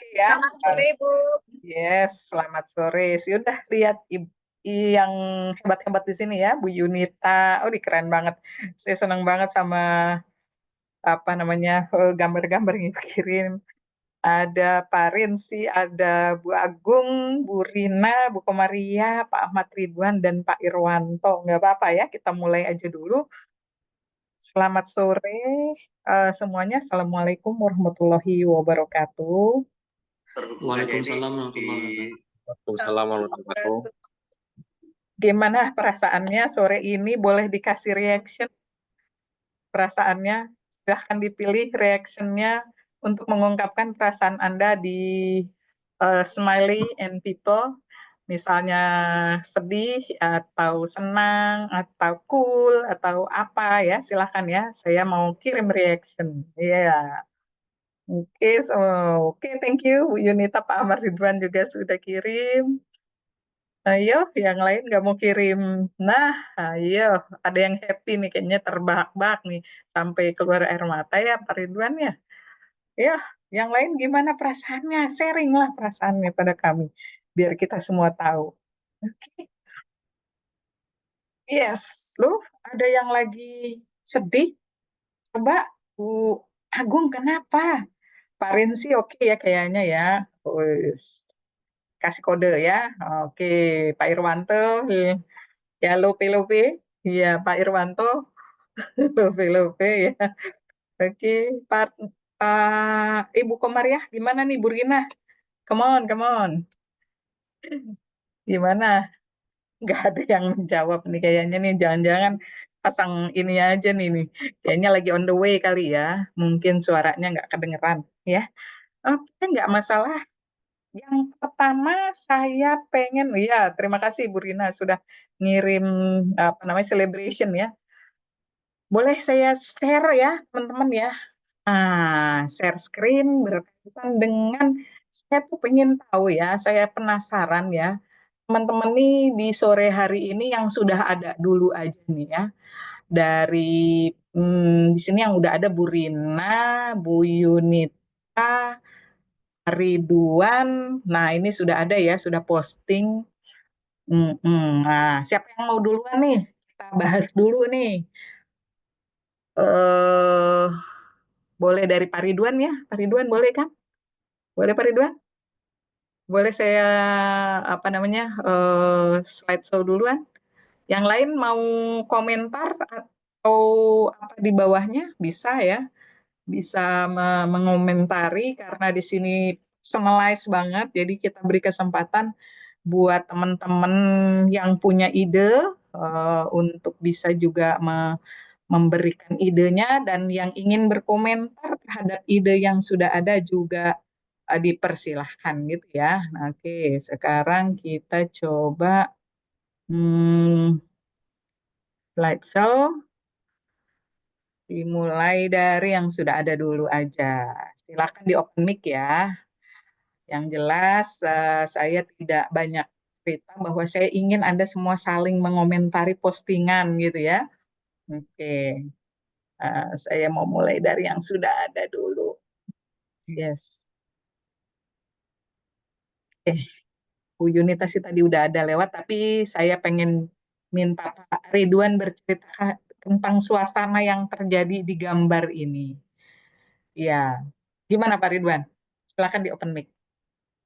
Oke ya. Selamat sore, Bu. Yes, selamat sore. Sudah lihat yang hebat-hebat di sini ya, Bu Yunita. Oh, di keren banget. Saya senang banget sama apa namanya gambar-gambar yang dikirim. Ada Pak Rinsi, ada Bu Agung, Bu Rina, Bu Komaria, Pak Ahmad Ridwan, dan Pak Irwanto. Nggak apa-apa ya, kita mulai aja dulu. Selamat sore semuanya. Assalamualaikum warahmatullahi wabarakatuh. Waalaikumsalam warahmatullahi wabarakatuh. Waalaikumsalam warahmatullahi wabarakatuh. Gimana perasaannya sore ini? Boleh dikasih reaction perasaannya? Silahkan dipilih reactionnya untuk mengungkapkan perasaan Anda di smiley and people. Misalnya sedih, atau senang, atau cool, atau apa ya. Silahkan ya, saya mau kirim reaction. Iya. Oke, thank you. Bu Yunita, Pak Ahmad Ridwan juga sudah kirim. Ayo, yang lain nggak mau kirim. Nah, ayo, ada yang happy nih, kayaknya terbahak-bahak nih, sampai keluar air mata ya, Pak Ridwan ya. Ya, yang lain gimana perasaannya? Sharing lah perasaannya pada kami, biar kita semua tahu. Oke, yes, loh, ada yang lagi sedih? Coba, Bu Agung, kenapa? Pak Rinsi oke ya kayaknya ya. Wis, kasih kode ya. Oke, Pak Irwanto, ya Lope, iya Pak Irwanto, Lope ya. Oke, Pak Ibu Komariah, gimana nih Bu Rina? Come on, gimana? Nggak ada yang menjawab nih kayaknya nih, jangan-jangan pasang ini aja nih. Kayaknya lagi on the way kali ya, mungkin suaranya nggak kedengeran ya. Oke, nggak masalah. Yang pertama saya pengen, ya terima kasih Bu Rina sudah ngirim apa namanya celebration ya. Boleh saya share ya teman-teman ya. Share screen berkaitan dengan saya tuh pengen tahu ya, saya penasaran ya. Teman-teman nih di sore hari ini yang sudah ada dulu aja nih ya. Dari di sini yang udah ada Bu Rina, Bu Yunita, Ridwan. Nah, ini sudah ada ya, sudah posting. Nah, siapa yang mau duluan nih? Kita bahas dulu nih. Eh, boleh dari Pak Ridwan ya? Pak Ridwan boleh kan? Boleh Pak Ridwan? Boleh saya apa namanya slideshow duluan? Yang lain mau komentar atau apa di bawahnya bisa ya? Bisa mengomentari karena di sini personalize banget. Jadi kita beri kesempatan buat teman-teman yang punya ide untuk bisa juga memberikan idenya, dan yang ingin berkomentar terhadap ide yang sudah ada juga dipersilahkan gitu ya. Nah, oke, sekarang kita coba slideshow, dimulai dari yang sudah ada dulu aja. Silakan di open mic ya. Yang jelas saya tidak banyak cerita bahwa saya ingin Anda semua saling mengomentari postingan gitu ya. Oke, saya mau mulai dari yang sudah ada dulu. Yes. Bu Yunita sih tadi udah ada lewat, tapi saya pengen minta Pak Ridwan bercerita tentang suasana yang terjadi di gambar ini. Ya, gimana Pak Ridwan? Silakan di open mic.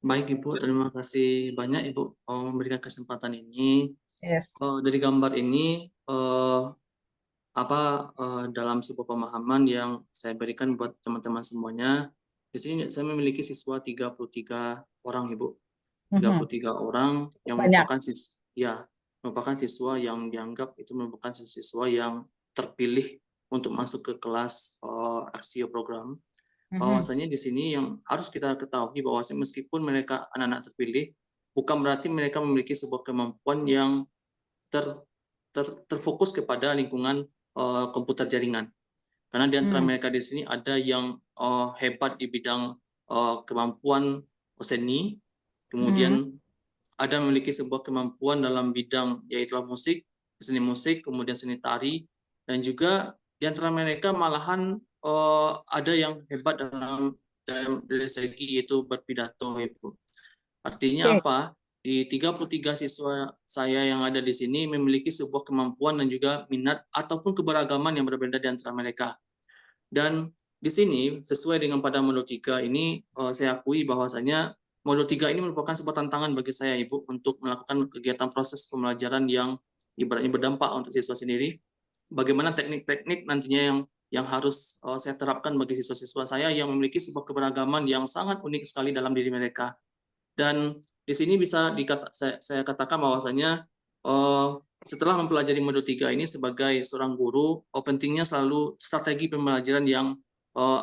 Baik Ibu, terima kasih banyak Ibu memberikan kesempatan ini. Yes. Dari gambar ini dalam sebuah pemahaman yang saya berikan buat teman-teman semuanya. Di sini saya memiliki siswa 33 orang Ibu. 33 orang yang merupakan siswa yang dianggap itu merupakan siswa yang terpilih untuk masuk ke kelas Axio program. Bahwasanya di sini yang harus kita ketahui bahwa meskipun mereka anak-anak terpilih, bukan berarti mereka memiliki sebuah kemampuan yang terfokus kepada lingkungan komputer jaringan. Karena di antara mereka di sini ada yang hebat di bidang kemampuan seni, kemudian ada memiliki sebuah kemampuan dalam bidang yaitu musik, seni musik, kemudian seni tari, dan juga di antara mereka malahan ada yang hebat dalam dari segi itu berpidato, Ibu. Artinya apa? Di 33 siswa saya yang ada di sini memiliki sebuah kemampuan dan juga minat ataupun keberagaman yang berbeda di antara mereka. Dan di sini sesuai dengan pada modul 3 ini saya akui bahwasanya modul 3 ini merupakan sebuah tantangan bagi saya, Ibu, untuk melakukan kegiatan proses pembelajaran yang ibaratnya berdampak untuk siswa sendiri. Bagaimana teknik-teknik nantinya yang harus saya terapkan bagi siswa-siswa saya yang memiliki sebuah keberagaman yang sangat unik sekali dalam diri mereka. Dan di sini bisa saya katakan bahwasanya setelah mempelajari modul 3 ini sebagai seorang guru, pentingnya selalu strategi pembelajaran yang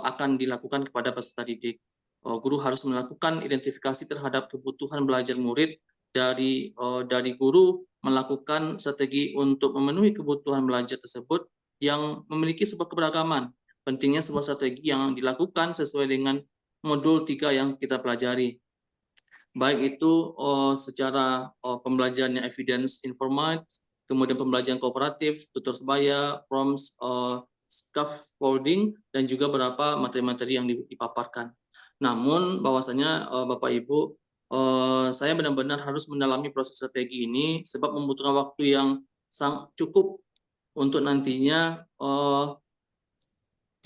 akan dilakukan kepada peserta didik. Guru harus melakukan identifikasi terhadap kebutuhan belajar murid dari guru melakukan strategi untuk memenuhi kebutuhan belajar tersebut yang memiliki sebuah keberagaman. Pentingnya sebuah strategi yang dilakukan sesuai dengan modul 3 yang kita pelajari. Baik itu secara pembelajarannya evidence informed, kemudian pembelajaran kooperatif, tutur sebaya, prompts, scaffolding, dan juga beberapa materi-materi yang dipaparkan. Namun bahwasanya Bapak Ibu, saya benar-benar harus mendalami proses strategi ini sebab membutuhkan waktu yang sangat cukup untuk nantinya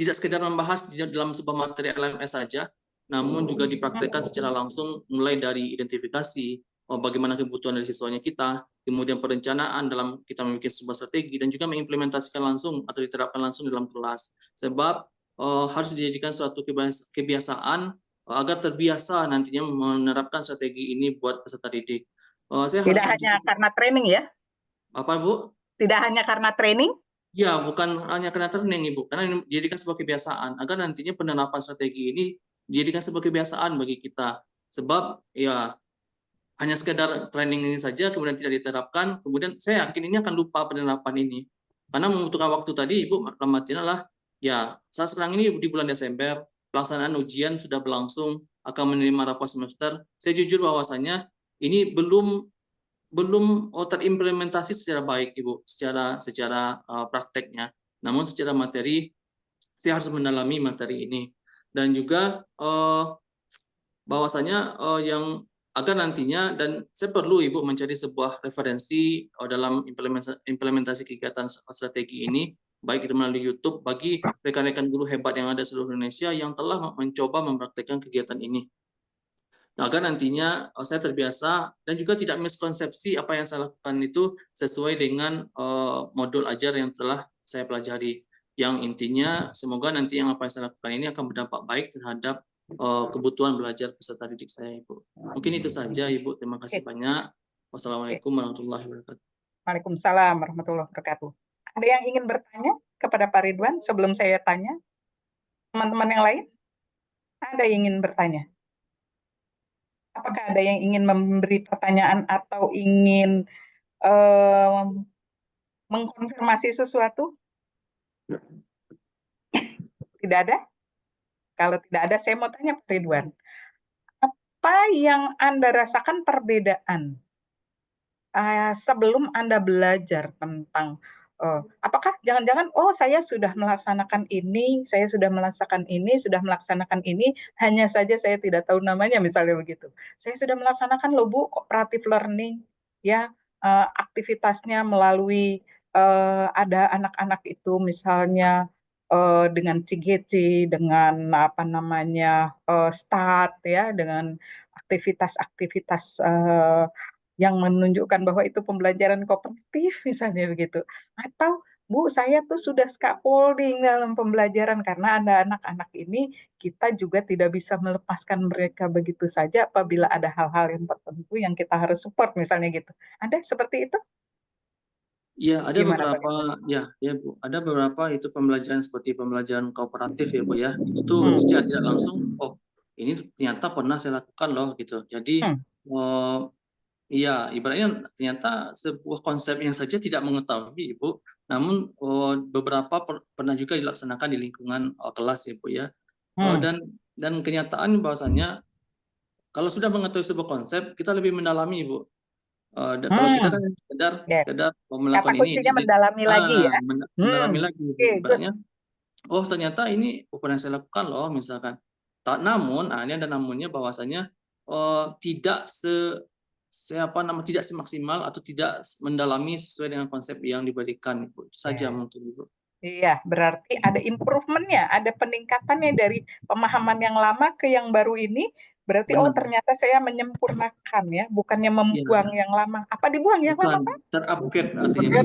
tidak sekedar membahas dalam sebuah materi LMS saja, namun juga dipraktekkan secara langsung mulai dari identifikasi bagaimana kebutuhan dari siswanya kita, kemudian perencanaan dalam kita memiliki sebuah strategi dan juga mengimplementasikan langsung atau diterapkan langsung dalam kelas. Sebab harus dijadikan suatu kebiasaan agar terbiasa nantinya menerapkan strategi ini buat peserta didik. Saya Tidak harus hanya karena training ya? Apa, Bu? Tidak hanya karena training? Ya, bukan hanya karena training, Ibu, karena ini dijadikan sebuah kebiasaan agar nantinya penerapan strategi ini dijadikan sebuah kebiasaan bagi kita. Sebab ya hanya sekedar training ini saja kemudian tidak diterapkan, kemudian saya yakin ini akan lupa penerapan ini. Karena membutuhkan waktu tadi, Ibu, maklumatnya lah ya saat sekarang ini di bulan Desember pelaksanaan ujian sudah berlangsung, akan menerima rapor semester. Saya jujur bahwasanya ini belum terimplementasi secara baik, Ibu, secara prakteknya. Namun secara materi saya harus mendalami materi ini dan juga bahwasanya yang agar nantinya dan saya perlu, Ibu, mencari sebuah referensi dalam implementasi kegiatan strategi ini baik itu melalui YouTube bagi rekan-rekan guru hebat yang ada di seluruh Indonesia yang telah mencoba mempraktekkan kegiatan ini. Agar nantinya saya terbiasa dan juga tidak miskonsepsi apa yang saya lakukan itu sesuai dengan modul ajar yang telah saya pelajari. Yang intinya semoga nanti yang apa yang saya lakukan ini akan berdampak baik terhadap kebutuhan belajar peserta didik saya, Ibu. Mungkin itu saja, Ibu. Terima kasih banyak. Wassalamualaikum warahmatullahi wabarakatuh. Waalaikumsalam warahmatullahi wabarakatuh. Ada yang ingin bertanya kepada Pak Ridwan sebelum saya tanya? Teman-teman yang lain? Ada yang ingin bertanya? Apakah ada yang ingin memberi pertanyaan atau ingin mengkonfirmasi sesuatu? Tidak ada? Kalau tidak ada, saya mau tanya Pak Ridwan. Apa yang Anda rasakan perbedaan sebelum Anda belajar tentang apakah jangan-jangan saya sudah melaksanakan ini, sudah melaksanakan ini, hanya saja saya tidak tahu namanya misalnya begitu. Saya sudah melaksanakan loh Bu, cooperative learning ya, aktivitasnya melalui ada anak-anak itu misalnya dengan CGC, dengan apa namanya START ya, dengan aktivitas-aktivitas yang menunjukkan bahwa itu pembelajaran kooperatif misalnya begitu. Atau Bu, saya tuh sudah scaffolding dalam pembelajaran karena ada anak-anak ini kita juga tidak bisa melepaskan mereka begitu saja apabila ada hal-hal yang tertentu yang kita harus support misalnya gitu. Ada seperti itu? Ya, ada Gimana Pak? beberapa ya Bu, ada beberapa itu pembelajaran seperti pembelajaran kooperatif ya Bu ya. Itu tuh secara tidak langsung ini ternyata pernah saya lakukan loh gitu. Jadi iya, ibaratnya ternyata sebuah konsep yang saja tidak mengetahui, Ibu, namun beberapa pernah juga dilaksanakan di lingkungan kelas ya, Bu ya. Dan kenyataan bahwasanya kalau sudah mengetahui sebuah konsep, kita lebih mendalami, Ibu. Kalau kita kan sekedar Kata melakukan ini, kuncinya mendalami lagi ya. mendalami lagi, Okay, ibaratnya. Oh ternyata ini pernah saya lakukan loh misalkan. Namun, ini ada namunnya bahwasanya tidak tidak semaksimal atau tidak mendalami sesuai dengan konsep yang diberikan, Ibu. Itu saja mungkin, Ibu. Iya, berarti ada improvementnya, ada peningkatannya dari pemahaman yang lama ke yang baru ini. Berarti Benar. ternyata saya menyempurnakan ya, bukannya Iya. membuang yang lama. Apa dibuang yang lama, Pak? Terupgrade artinya.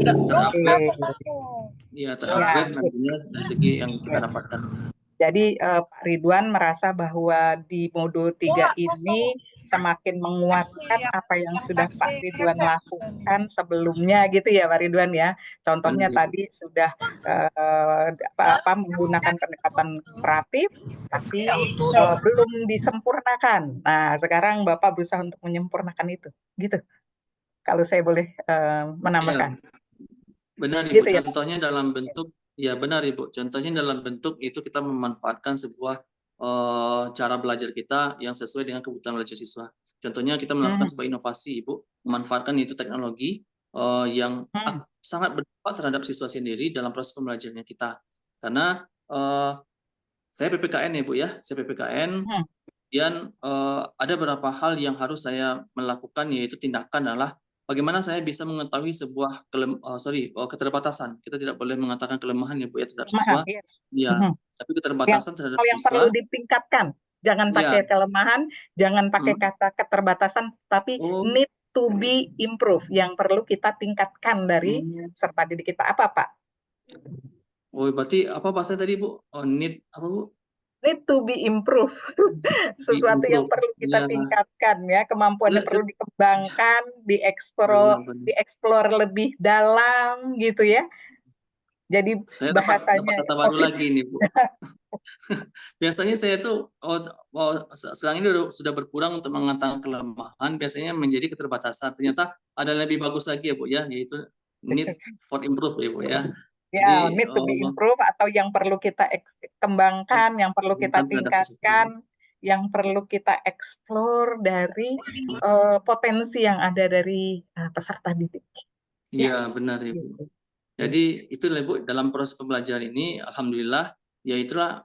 Terupgrade. Iya, terupgrade nantinya dari segi yang kita dapatkan. Jadi Pak Ridwan merasa bahwa di modul 3 ini semakin menguatkan apa yang sudah Pak Ridwan lakukan sebelumnya gitu ya Pak Ridwan ya. Contohnya tadi sudah menggunakan pendekatan komparatif tapi belum disempurnakan. Nah, sekarang Bapak berusaha untuk menyempurnakan itu. Gitu. Kalau saya boleh menambahkan. Benar, Ibu. Gitu ya, Contohnya dalam bentuk, ya benar, Ibu. Contohnya dalam bentuk itu kita memanfaatkan sebuah cara belajar kita yang sesuai dengan kebutuhan belajar siswa. Contohnya kita melakukan sebuah inovasi, Ibu, memanfaatkan itu teknologi yang sangat berdampak terhadap siswa sendiri dalam proses pembelajarannya kita. Karena saya PPKN ya, Bu ya, saya PPKN. Kemudian ada beberapa hal yang harus saya melakukan, yaitu tindakan adalah bagaimana saya bisa mengetahui sebuah keterbatasan. Kita tidak boleh mengatakan kelemahan ya Bu ya terhadap siswa. Ya, tapi keterbatasan terhadap yang siswa. perlu ditingkatkan. Jangan pakai kelemahan, jangan pakai kata keterbatasan, tapi need to be improve yang perlu kita tingkatkan dari serta didik kita. Apa, Pak? Oh, berarti apa bahasa tadi, Bu? Need apa, Bu? Need to be improve. Sesuatu yang perlu kita tingkatkan ya, kemampuannya perlu dikembangkan, dieksplor lebih dalam gitu ya. Jadi saya bahasanya dapat kata baru lagi nih, Bu. Biasanya saya tuh sekarang ini sudah berkurang untuk mengatakan kelemahan, biasanya menjadi keterbatasan. Ternyata ada lebih bagus lagi ya Bu ya, yaitu need for improve ya Bu ya. Ya, need to be improve atau yang perlu kita kembangkan, yang perlu kita tingkatkan, yang perlu kita eksplor dari potensi yang ada dari peserta didik. Iya, benar ya Bu. Jadi itulah Bu, dalam proses pembelajaran ini alhamdulillah ya itulah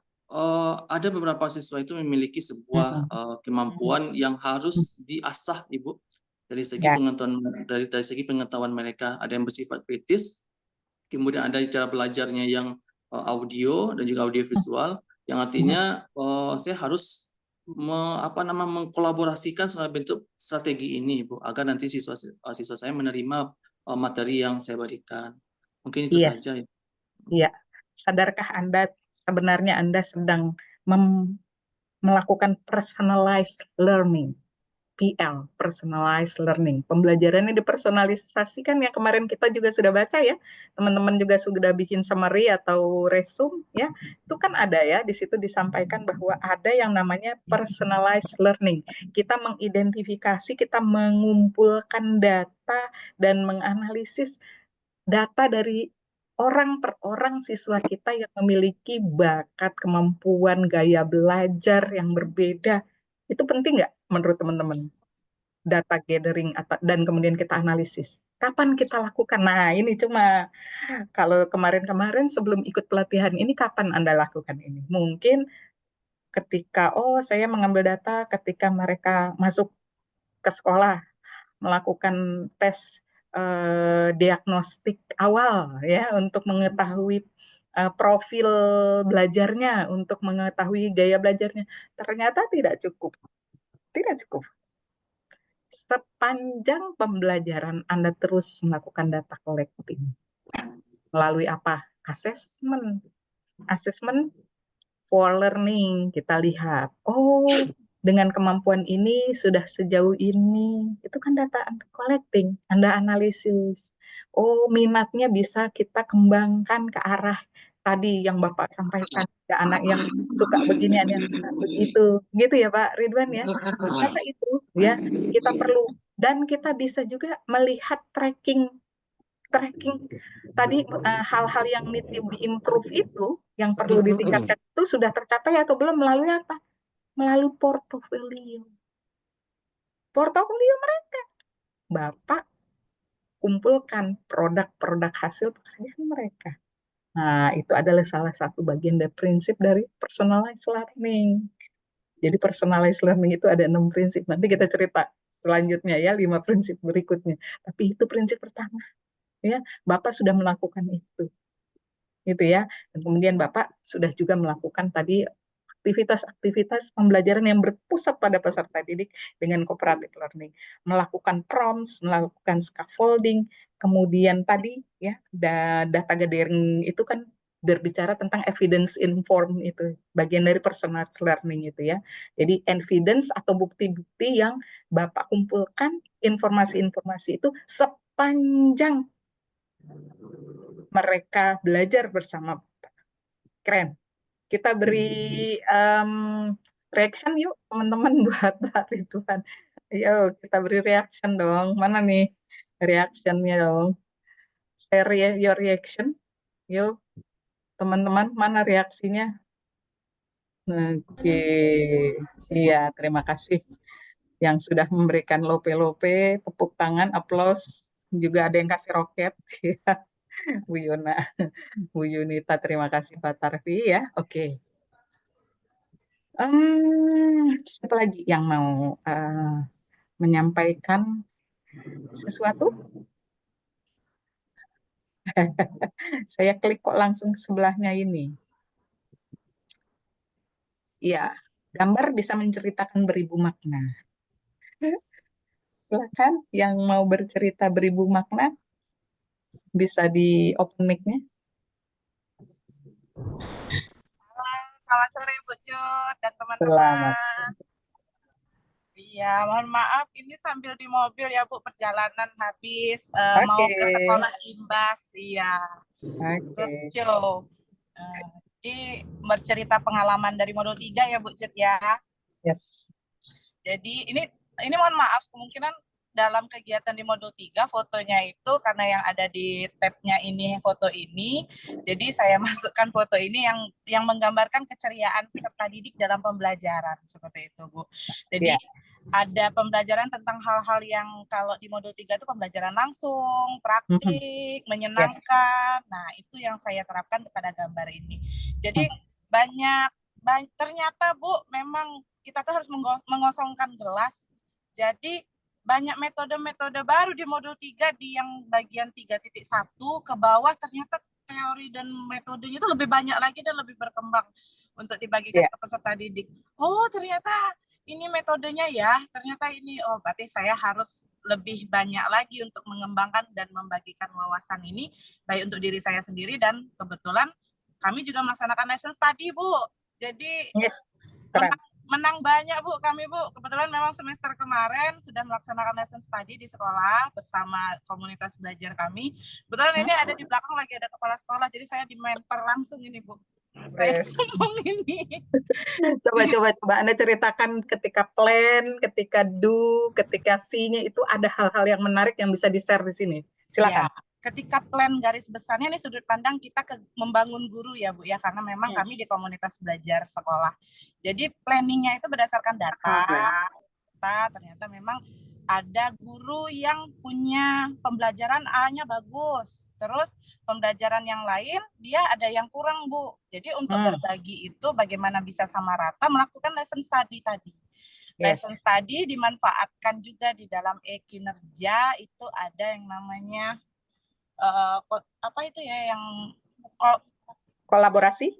ada beberapa siswa itu memiliki sebuah kemampuan yang harus diasah Ibu dari segi pengetahuan dari segi pengetahuan mereka. Ada yang bersifat kritis, kemudian ada cara belajarnya yang audio dan juga audio visual, yang artinya saya harus mengkolaborasikan sebagai bentuk strategi ini Ibu agar nanti siswa saya menerima materi yang saya berikan. Mungkin itu saja ya. Iya. Sadarkah Anda sebenarnya Anda sedang melakukan personalized learning? PL, personalized learning. Pembelajarannya dipersonalisasikan ya, kemarin kita juga sudah baca ya. Teman-teman juga sudah bikin summary atau resume ya. Itu kan ada ya, di situ disampaikan bahwa ada yang namanya personalized learning. Kita mengidentifikasi, kita mengumpulkan data dan menganalisis data dari orang per orang siswa kita yang memiliki bakat, kemampuan, gaya belajar yang berbeda. Itu penting nggak menurut teman-teman? Data gathering dan kemudian kita analisis. Kapan kita lakukan? Nah, ini cuma kalau kemarin-kemarin sebelum ikut pelatihan ini, kapan Anda lakukan ini? Mungkin ketika, saya mengambil data ketika mereka masuk ke sekolah, melakukan tes diagnostik awal ya untuk mengetahui profil belajarnya, untuk mengetahui gaya belajarnya. Ternyata tidak cukup. Tidak cukup. Sepanjang pembelajaran Anda terus melakukan data collecting. Melalui apa? Assessment for learning. Kita lihat, dengan kemampuan ini sudah sejauh ini, itu kan data Anda collecting, Anda analisis. Minatnya bisa kita kembangkan ke arah tadi yang Bapak sampaikan, ada anak yang suka begini, ada yang suka begitu, gitu ya Pak Ridwan ya. Maka itu ya kita perlu, dan kita bisa juga melihat tracking tadi hal-hal yang need to be improve itu, yang perlu ditingkatkan itu sudah tercapai atau belum melalui apa? Melalui portofolio mereka. Bapak kumpulkan produk-produk hasil pekerjaan mereka. Nah, itu adalah salah satu bagian dari prinsip dari personalized learning. Jadi personalized learning itu ada 6 prinsip. Nanti kita cerita selanjutnya ya, 5 prinsip berikutnya. Tapi itu prinsip pertama. Ya, Bapak sudah melakukan itu. Gitu ya. Dan kemudian Bapak sudah juga melakukan tadi aktivitas-aktivitas pembelajaran yang berpusat pada peserta didik dengan cooperative learning, melakukan prompts, melakukan scaffolding, kemudian tadi ya data gathering itu kan berbicara tentang evidence informed, itu bagian dari personalized learning itu ya. Jadi evidence atau bukti-bukti yang Bapak kumpulkan, informasi-informasi itu sepanjang mereka belajar bersama. Keren. Kita beri reaction yuk teman-teman buat Pak Ridwan. Ayo kita beri reaction dong. Mana nih reactionnya dong? Share your reaction. Yuk teman-teman, mana reaksinya? Oke, iya terima kasih yang sudah memberikan lope-lope, tepuk tangan, aplaus. Juga ada yang kasih roket. Bu Yuna, Bu Yunita, terima kasih Pak Tarfi ya. Oke. Siapa lagi yang mau menyampaikan sesuatu? Saya klik kok langsung sebelahnya ini. Ya, gambar bisa menceritakan beribu makna. Silakan yang mau bercerita beribu makna, bisa di open mic-nya. Selamat sore Bu Cut dan Selamat. teman-teman. Iya, mohon maaf ini sambil di mobil ya Bu, perjalanan habis mau ke sekolah Imbas. Iya. Oke. Jadi bercerita pengalaman dari modul 3 ya Bu Cut ya. Yes. Jadi ini mohon maaf kemungkinan dalam kegiatan di modul 3 fotonya itu karena yang ada di tab-nya ini foto ini. Jadi saya masukkan foto ini yang menggambarkan keceriaan peserta didik dalam pembelajaran seperti itu, Bu. Jadi ada pembelajaran tentang hal-hal yang kalau di modul 3 itu pembelajaran langsung, praktik, menyenangkan. Nah, itu yang saya terapkan kepada gambar ini. Jadi ternyata Bu, memang kita tuh harus mengosongkan gelas. Jadi banyak metode-metode baru di modul 3 di yang bagian 3.1 ke bawah, ternyata teori dan metodenya itu lebih banyak lagi dan lebih berkembang untuk dibagikan ke peserta didik. Oh, ternyata ini metodenya ya, ternyata ini, oh berarti saya harus lebih banyak lagi untuk mengembangkan dan membagikan wawasan ini, baik untuk diri saya sendiri dan kebetulan kami juga melaksanakan lesson study, Bu. Jadi menang banyak Bu kami Bu. Kebetulan memang semester kemarin sudah melaksanakan lesson study di sekolah bersama komunitas belajar kami. Kebetulan ini ada di belakang lagi ada kepala sekolah, jadi saya di-mentor langsung ini Bu. Saya ngomong ini. Coba Anda ceritakan ketika plan, ketika do, ketika see-nya itu ada hal-hal yang menarik yang bisa di-share di sini. Silakan. Ya, ketika plan garis besarnya ini sudut pandang kita membangun guru ya Bu ya, karena memang kami di komunitas belajar sekolah. Jadi planningnya itu berdasarkan data. Ternyata memang ada guru yang punya pembelajaran A-nya bagus, terus pembelajaran yang lain dia ada yang kurang Bu. Jadi untuk berbagi itu bagaimana bisa sama rata melakukan lesson study tadi. Lesson study dimanfaatkan juga di dalam e-kinerja, itu ada yang namanya apa itu ya, yang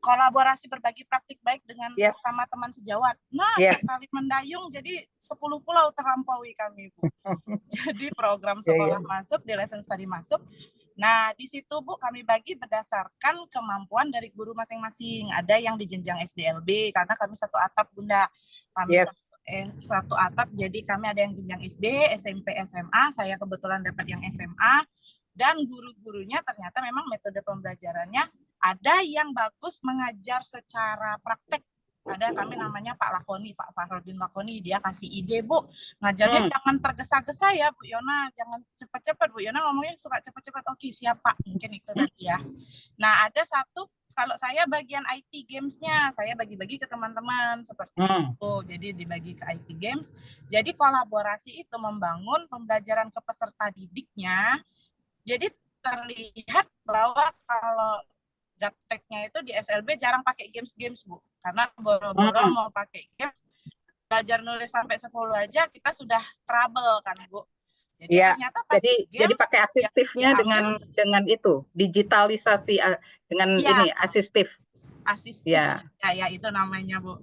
kolaborasi berbagi praktik baik dengan sama teman sejawat. Nah, sekali mendayung jadi 10 pulau terlampaui kami Bu. Jadi program sekolah masuk, di lesson study masuk. Nah, di situ Bu kami bagi berdasarkan kemampuan dari guru masing-masing. Ada yang di jenjang SDLB karena kami satu atap Bunda. Kami satu atap, jadi kami ada yang jenjang SD, SMP, SMA. Saya kebetulan dapat yang SMA. Dan guru-gurunya ternyata memang metode pembelajarannya ada yang bagus mengajar secara praktek. Ada kami namanya Pak Lakoni, Pak Fahrudin Lakoni, dia kasih ide Bu, ngajarnya jangan tergesa-gesa ya Bu Yona, jangan cepat-cepat Bu Yona ngomongnya suka cepat-cepat. Oke siap Pak, mungkin itu tadi ya. Nah ada satu, kalau saya bagian IT gamesnya, saya bagi-bagi ke teman-teman seperti itu, jadi dibagi ke IT games. Jadi kolaborasi itu membangun pembelajaran ke peserta didiknya. Jadi terlihat bahwa kalau gapteknya itu di SLB jarang pakai games Bu, karena boro-boro mau pakai games, belajar nulis sampai 10 aja kita sudah trouble kan Bu. Jadi ya, ternyata pakai jadi games, pakai asistifnya dengan itu digitalisasi dengan ini asistif. Ya itu namanya Bu.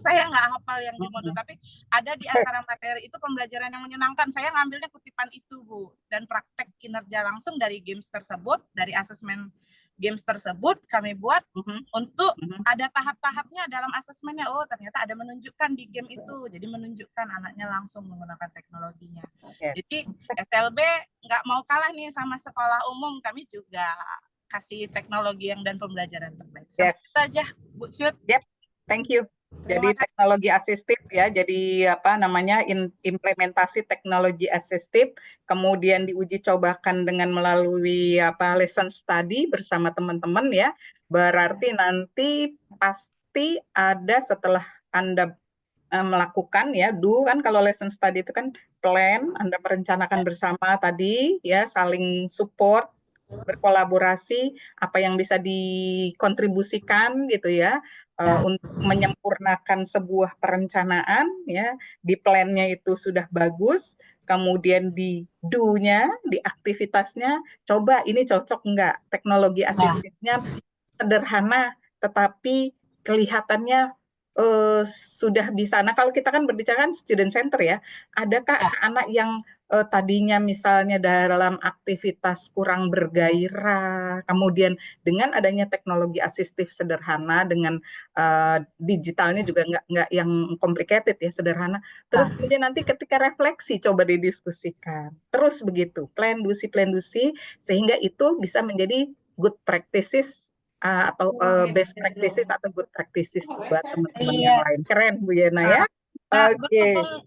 Saya nggak hafal yang di modul, tapi ada di antara materi itu pembelajaran yang menyenangkan. Saya ngambilnya kutipan itu Bu, dan praktek kinerja langsung dari games tersebut, dari asesmen games tersebut kami buat untuk ada tahap-tahapnya dalam asesmennya. Oh ternyata ada menunjukkan di game itu, jadi menunjukkan anaknya langsung menggunakan teknologinya. Jadi SLB nggak mau kalah nih sama sekolah umum, kami juga kasih teknologi dan pembelajaran terbaik. Sampai saja, Bu Cut. Yep, thank you. Jadi teknologi asistif ya, jadi apa namanya implementasi teknologi asistif, kemudian diuji cobakan dengan melalui lesson study bersama teman-teman ya. Berarti nanti pasti ada setelah Anda melakukan ya, kan kalau lesson study itu kan plan, Anda merencanakan bersama tadi ya, saling support, berkolaborasi, apa yang bisa dikontribusikan gitu ya, untuk menyempurnakan sebuah perencanaan ya, di plan-nya itu sudah bagus, kemudian di do-nya, di aktivitasnya, coba ini cocok enggak, teknologi asistifnya sederhana tetapi kelihatannya sudah bisa. Nah kalau kita kan berbicara kan student center ya, adakah anak yang tadinya misalnya dalam aktivitas kurang bergairah, kemudian dengan adanya teknologi asistif sederhana dengan digitalnya juga nggak yang complicated ya, sederhana. Terus kemudian nanti ketika refleksi coba didiskusikan. Terus begitu, plan-dusi sehingga itu bisa menjadi good practices atau best practices atau good practices buat teman-teman yang lain. Keren Bu Yena ya. Nah,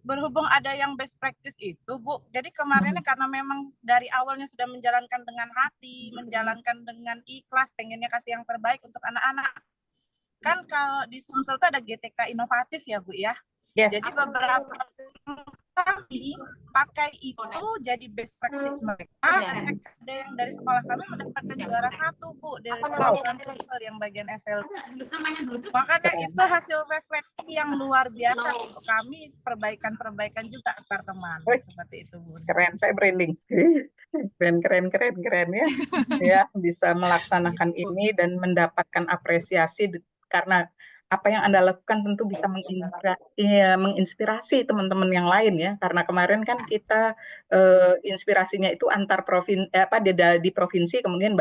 berhubung ada yang best practice itu Bu, jadi kemarinnya karena memang dari awalnya sudah menjalankan dengan hati, menjalankan dengan ikhlas, pengennya kasih yang terbaik untuk anak-anak. Kan kalau di Sumsel itu ada GTK inovatif ya Bu ya. Jadi beberapa kami pakai itu jadi best practice mereka. Ada yang dari sekolah kami mendapatkan juara 1 Bu dari program Sumsel yang bagian SL. Makanya itu hasil refleksi yang luar biasa untuk kami, perbaikan juga antar teman. Seperti itu Bu. Keren, saya branding. Keren ya. Ya, bisa melaksanakan ini dan mendapatkan apresiasi karena apa yang Anda lakukan tentu bisa menginspirasi teman-teman yang lain ya. Karena kemarin kan kita inspirasinya itu antar provinsi di provinsi, kemudian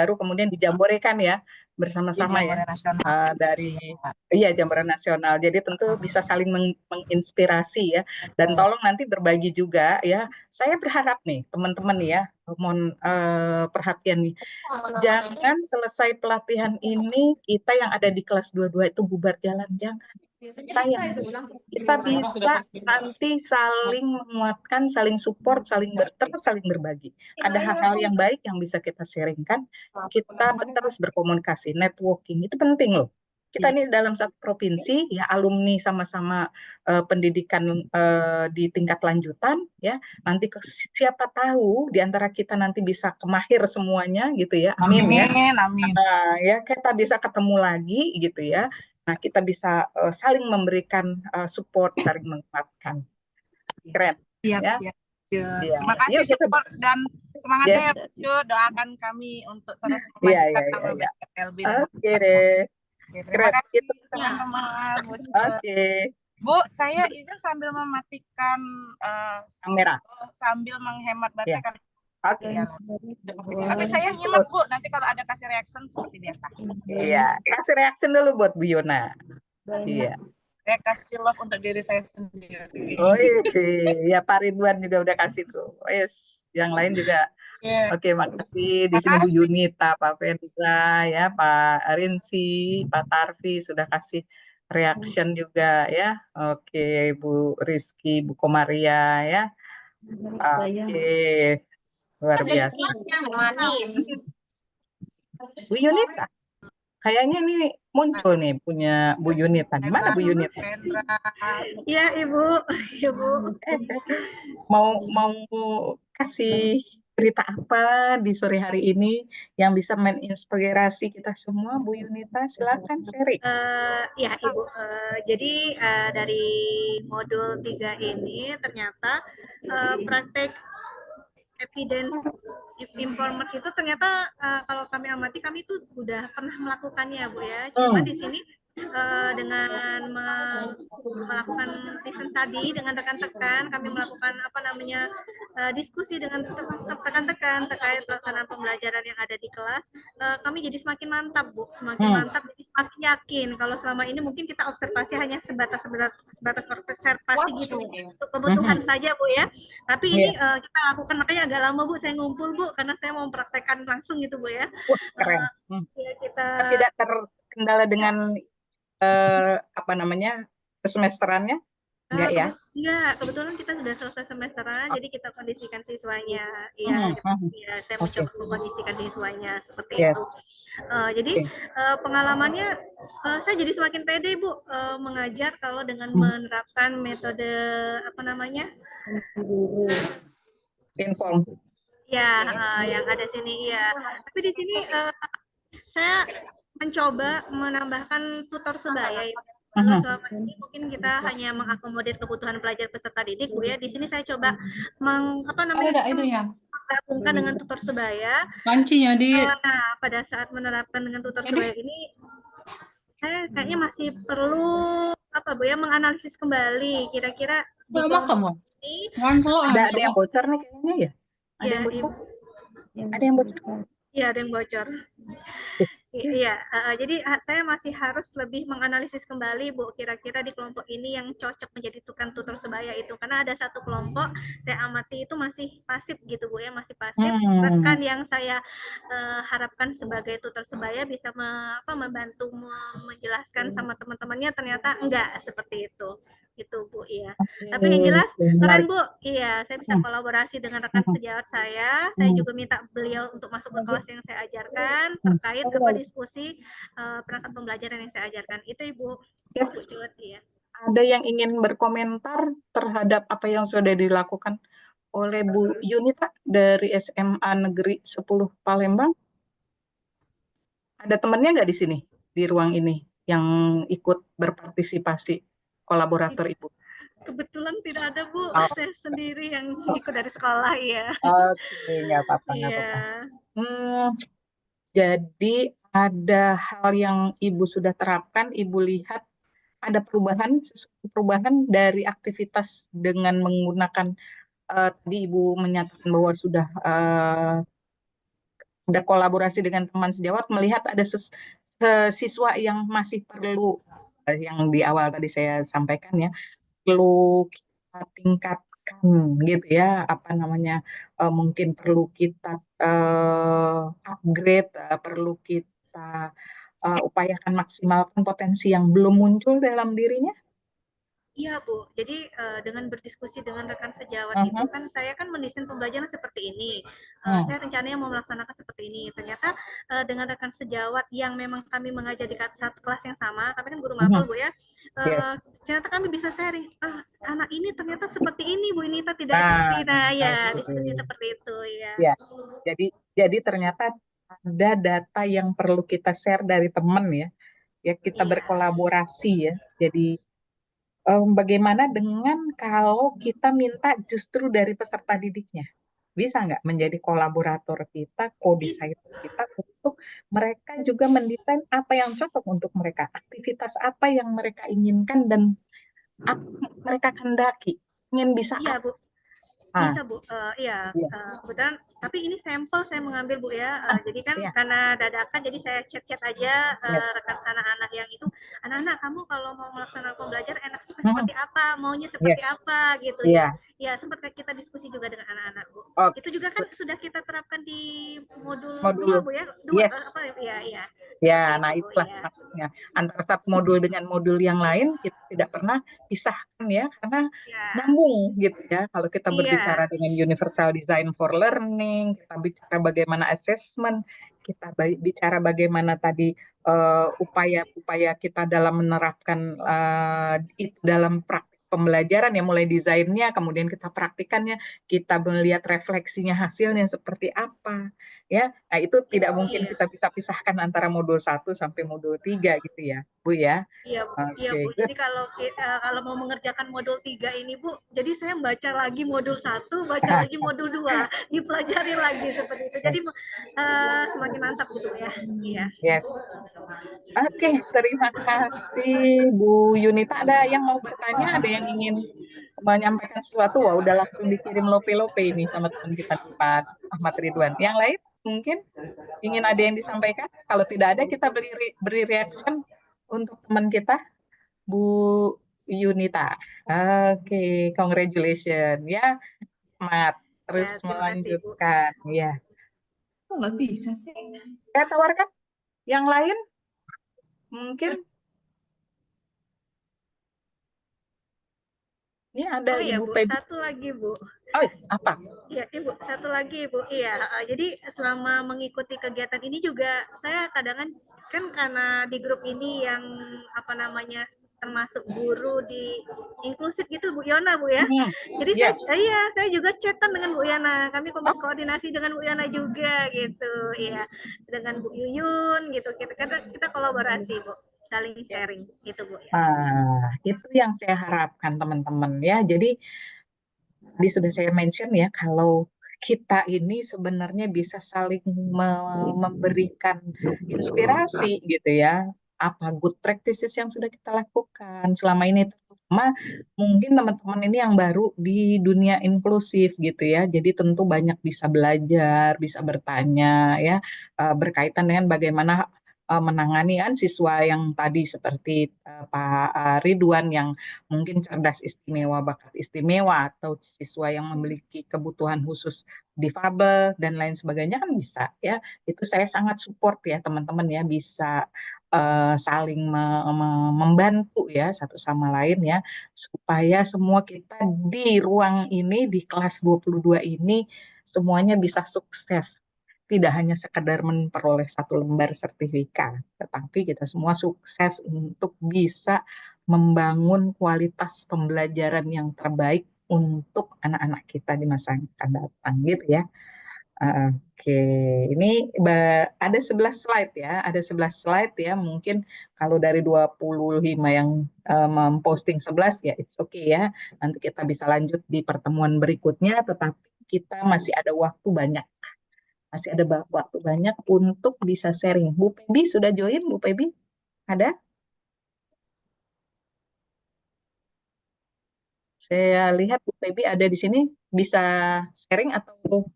dijamborekan ya bersama-sama ya dari Jambore Nasional. Jadi tentu bisa saling menginspirasi ya. Dan tolong nanti berbagi juga ya. Saya berharap nih teman-teman ya, mohon perhatian nih. Jangan selesai pelatihan ini kita yang ada di kelas 22 itu bubar jalan, jangan. Sayang. Kita bisa nanti saling menguatkan, saling support, saling berbagi. Ada hal-hal yang baik yang bisa kita sharingkan. Kita terus berkomunikasi, networking itu penting loh. Kita ini dalam satu provinsi ya, alumni sama-sama pendidikan di tingkat lanjutan ya. Nanti siapa tahu di antara kita nanti bisa kemahir semuanya gitu ya. Amin ya. Amin. Ya kita bisa ketemu lagi gitu ya. Nah, kita bisa saling memberikan support, saling menguatkan. Keren. Siap. Terima kasih support dan semangatnya ya Bu. Doakan kami untuk terus memajukan nama baik SLB. Oke deh. Terima kasih teman-teman. Bu, saya izin sambil mematikan kamera sambil menghemat baterai. Oke. Tapi saya nyimak Bu, nanti kalau ada kasih reaction seperti biasa. Iya, kasih reaction dulu buat Bu Yona. Iya. Saya kasih love untuk diri saya sendiri. Oh iya, Pak Ridwan juga udah kasih tuh. Yes, yang lain juga. Oke, makasih. Di sini Bu Yunita, Pak Vendra, ya, Pak Arinsi, Pak Tarfi sudah kasih reaction juga ya. Oke, Bu Rizky, Bu Komaria ya. Oke. Luar biasa. Bu Yunita, kayaknya ini muncul nih punya Bu Yunita. Di mana Bu Yunita? Iya Ibu. Mau kasih cerita apa di sore hari ini yang bisa menginspirasi kita semua, Bu Yunita? Silakan sharing. Ya Ibu, jadi dari modul 3 ini ternyata praktek evidence informer itu ternyata kalau kami amati kami itu udah pernah melakukannya Bu ya. Cuma di sini dengan melakukan listen study dengan rekan-rekan, kami melakukan diskusi dengan rekan-rekan terkait pelaksanaan pembelajaran yang ada di kelas, kami jadi semakin mantap Bu, semakin mantap, jadi semakin yakin kalau selama ini mungkin kita observasi hanya sebatas observasi gitu untuk kebutuhan saja Bu ya. Tapi ini kita lakukan, makanya agak lama Bu saya ngumpul Bu, karena saya mau mempraktekkan langsung gitu Bu ya. Keren. Ya, kita tidak terkendala dengan semesterannya? Enggak ya? Enggak, kebetulan kita sudah selesai semesteran, jadi kita kondisikan siswanya. Ya, saya mau coba mengkondisikan siswanya seperti itu. Jadi pengalamannya saya jadi semakin pede Bu mengajar kalau dengan menerapkan metode inform. Ya, yang ada sini ya. Tapi di sini saya mencoba menambahkan tutor sebaya. Kalau selama ini mungkin kita hanya mengakomodir kebutuhan pelajar peserta didik Bu ya. Di sini saya coba menggabungkan dengan tutor sebaya. Nah, pada saat menerapkan dengan tutor sebaya ini saya kayaknya masih perlu Bu ya, menganalisis kembali kira-kira di kelompok ini ada yang bocor nih kayaknya ya? Ada yang bocor? Ada yang bocor? Iya, ada yang bocor. Iya, jadi saya masih harus lebih menganalisis kembali Bu, kira-kira di kelompok ini yang cocok menjadi tukang tutor sebaya itu, karena ada satu kelompok saya amati itu masih pasif gitu Bu ya, masih pasif. Rekan yang saya harapkan sebagai tutor sebaya bisa membantu menjelaskan sama teman-temannya, ternyata enggak seperti itu. Itu Bu, iya. Tapi yang jelas keren Bu, iya, saya bisa kolaborasi dengan rekan sejawat saya. Saya juga minta beliau untuk masuk ke kelas yang saya ajarkan terkait diskusi perangkat pembelajaran yang saya ajarkan. Itu Ibu. Yes. Bu Cuet, ya. Ada yang ingin berkomentar terhadap apa yang sudah dilakukan oleh Bu Yunita dari SMA Negeri 10 Palembang? Ada temannya nggak di sini, di ruang ini, yang ikut berpartisipasi, kolaborator Ibu? Kebetulan tidak ada Bu, saya sendiri yang ikut dari sekolah ya. Oke, nggak apa-apa. Jadi ada hal yang Ibu sudah terapkan, Ibu lihat ada perubahan dari aktivitas dengan menggunakan tadi Ibu menyatakan bahwa sudah ada kolaborasi dengan teman sejawat, melihat ada siswa yang masih perlu, yang di awal tadi saya sampaikan ya, perlu kita tingkatkan gitu ya, mungkin perlu kita upgrade, perlu kita upayakan maksimalkan potensi yang belum muncul dalam dirinya. Iya Bu, jadi dengan berdiskusi dengan rekan sejawat itu kan saya kan mendesain pembelajaran seperti ini. Saya rencananya mau melaksanakan seperti ini. Ternyata dengan rekan sejawat yang memang kami mengajar di satu kelas yang sama, kami kan guru mapel Bu ya. Ternyata kami bisa sharing, anak ini ternyata seperti ini Bu, ini tidak seperti diskusi seperti itu ya. Jadi ternyata ada data yang perlu kita share dari teman ya. Ya kita berkolaborasi ya. Jadi bagaimana dengan kalau kita minta justru dari peserta didiknya? Bisa nggak menjadi kolaborator kita, co-designer kita untuk mereka juga mendesain apa yang cocok untuk mereka, aktivitas apa yang mereka inginkan dan apa mereka kendaki, ingin bisa. Iya Bu, bisa Bu, kebetulan. Tapi ini sampel saya mengambil Bu ya, jadi kan karena dadakan, jadi saya chat aja rekan anak-anak yang itu, anak-anak kamu kalau mau melaksanakan pembelajaran enaknya seperti apa, maunya seperti apa gitu ya. Ya sempat kita diskusi juga dengan anak-anak Bu. Itu juga kan sudah kita terapkan di modul 2 Bu ya, 2 nah itulah maksudnya, antara satu modul dengan modul yang lain kita tidak pernah pisahkan ya, karena nyambung gitu ya. Kalau kita berbicara dengan universal design for learning, kita bicara bagaimana assessment, kita bicara bagaimana tadi upaya-upaya kita dalam menerapkan itu dalam praktik pembelajaran ya, mulai desainnya, kemudian kita praktikannya, kita melihat refleksinya hasilnya seperti apa ya. Nah, itu tidak mungkin kita bisa pisahkan antara modul 1 sampai modul 3 gitu ya, Bu ya. Iya, iya Bu. Good. Jadi kalau mau mengerjakan modul 3 ini Bu, jadi saya baca lagi modul 1, baca lagi modul 2, dipelajari lagi seperti itu. Jadi semakin mantap gitu ya. Iya. Yes. Oke, terima kasih Bu Yunita. Ada yang mau bertanya? Ada yang ingin menyampaikan sesuatu? Wah, udah langsung dikirim lope-lope ini sama teman kita Pak Ahmad Ridwan. Yang lain mungkin ingin ada yang disampaikan? Kalau tidak ada, kita beri reaction untuk teman kita, Bu Yunita. Oke, congratulations ya, Mat. Terus Ya, terima kasih, Bu. melanjutkan, ya. Kok nggak bisa sih? Saya tawarkan yang lain, mungkin. Ini ada iya, Ibu Bu. Pedi. Satu lagi, Bu. Oh, apa? Iya, Ibu. Satu lagi, Bu. Iya, jadi selama mengikuti kegiatan ini juga saya kadang kan karena di grup ini yang apa namanya termasuk guru di inklusif gitu Bu Yona, Bu ya. Jadi saya juga chatan dengan Bu Yana. Kami koordinasi dengan Bu Yana juga gitu, ya. Dengan Bu Yuyun gitu. Kita kolaborasi, Bu. Saling sharing gitu Bu. Itu yang saya harapkan teman-teman ya. Jadi tadi sudah saya mention ya, kalau kita ini sebenarnya bisa saling memberikan inspirasi gitu ya, apa good practices yang sudah kita lakukan selama ini, terutama mungkin teman-teman ini yang baru di dunia inklusif gitu ya, jadi tentu banyak bisa belajar, bisa bertanya ya, berkaitan dengan bagaimana menangani kan siswa yang tadi seperti Pak Ridwan yang mungkin cerdas istimewa, bakat istimewa, atau siswa yang memiliki kebutuhan khusus difabel dan lain sebagainya kan bisa ya. Itu saya sangat support ya teman-teman ya, bisa saling membantu ya satu sama lain ya, supaya semua kita di ruang ini, di kelas 22 ini semuanya bisa sukses. Tidak hanya sekedar memperoleh 1 lembar sertifikat, tetapi kita semua sukses untuk bisa membangun kualitas pembelajaran yang terbaik untuk anak-anak kita di masa yang akan datang gitu ya. Oke, ini ada 11 slide ya, ada 11 slide ya, mungkin kalau dari 25 yang memposting 11 ya it's okay ya, nanti kita bisa lanjut di pertemuan berikutnya, tetapi kita masih ada waktu banyak. Masih ada waktu banyak untuk bisa sharing. Bu Pebi sudah join, Bu Pebi? Ada? Saya lihat Bu Pebi ada di sini, bisa sharing atau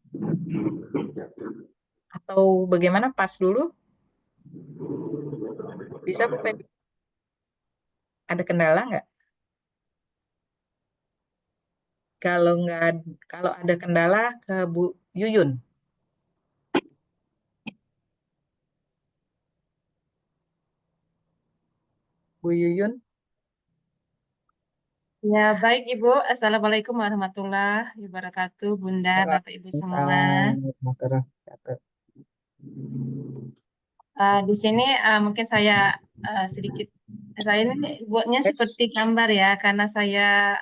bagaimana? Pas dulu. Bisa Bu Pebi? Ada kendala nggak? Kalau ada kendala ke Bu Yuyun. Bu Yuyun. Ya, baik Ibu. Assalamualaikum warahmatullahi wabarakatuh, Bunda, Bapak Ibu semua. Di sini mungkin saya sedikit, saya ini buatnya seperti gambar ya, karena saya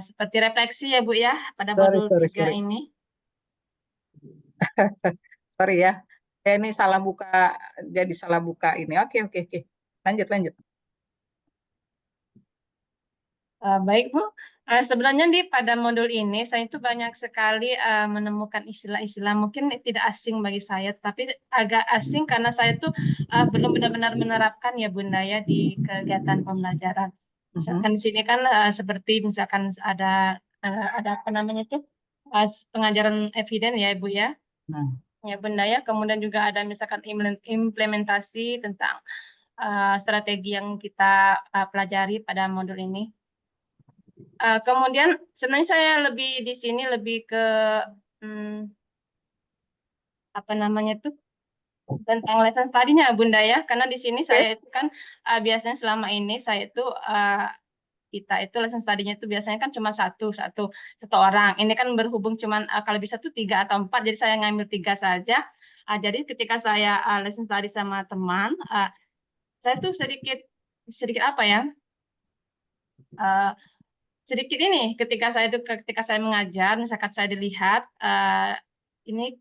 seperti refleksi ya Bu ya, pada modul 3 ini. Sorry ya, saya ini salah buka, jadi salah buka ini. Oke. Lanjut. Baik Bu, sebenarnya pada modul ini saya itu banyak sekali menemukan istilah-istilah mungkin tidak asing bagi saya, tapi agak asing karena saya itu belum benar-benar menerapkan ya Bunda ya di kegiatan pembelajaran. Misalkan di sini kan seperti misalkan ada apa namanya itu pengajaran eviden ya Ibu ya, ya Bunda ya. Kemudian juga ada misalkan implementasi tentang strategi yang kita pelajari pada modul ini. Kemudian sebenarnya saya lebih di sini lebih ke apa namanya tuh tentang lesson study-nya Bunda ya, karena di sini saya itu kan biasanya selama ini saya itu kita itu lesson study-nya itu biasanya kan cuma satu orang. Ini kan berhubung cuman kalau bisa tuh 3 atau 4, jadi saya ngambil 3 saja. Jadi ketika saya lesson study sama teman, saya tuh sedikit apa ya? sedikit ini ketika saya mengajar, misalkan saya dilihat ini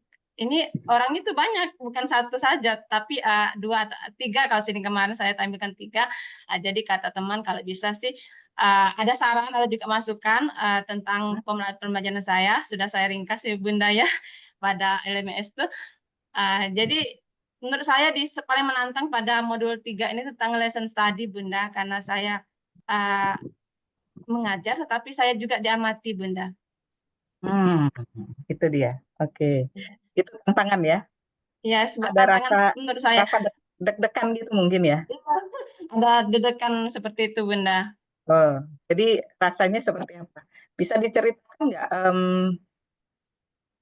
orang itu banyak, bukan satu saja, tapi 2 atau 3. Kalau sini kemarin saya tampilkan 3. Jadi kata teman kalau bisa sih ada saran, ada juga masukan tentang pembelajaran saya. Sudah saya ringkas ya Bunda ya pada LMS itu. Jadi menurut saya paling menantang pada modul 3 ini tentang lesson study Bunda, karena saya mengajar tetapi saya juga diamati Bunda. Itu dia. Oke. Itu tantangan ya? Ya, sebuah Ada tantangan menurut saya. rasa deg-degan gitu mungkin ya? Ada dedekan seperti itu Bunda. Oh, jadi rasanya seperti apa? Bisa diceritakan nggak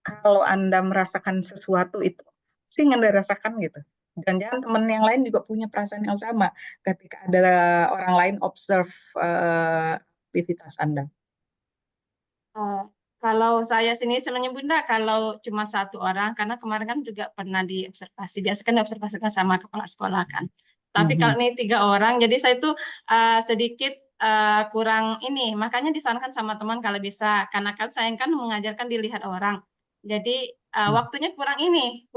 kalau Anda merasakan sesuatu itu, sih yang Anda rasakan gitu. Jangan-jangan teman yang lain juga punya perasaan yang sama ketika ada orang lain observe aktivitas Anda. Kalau saya sini sebenarnya Bunda, kalau cuma 1 orang, karena kemarin kan juga pernah diobservasi, biasa kan diobservasikan sama kepala sekolah kan. Tapi kalau ini 3 orang, jadi saya itu sedikit kurang ini, makanya disarankan sama teman kalau bisa, karena kan saya kan mengajarkan dilihat orang. Jadi waktunya kurang ini,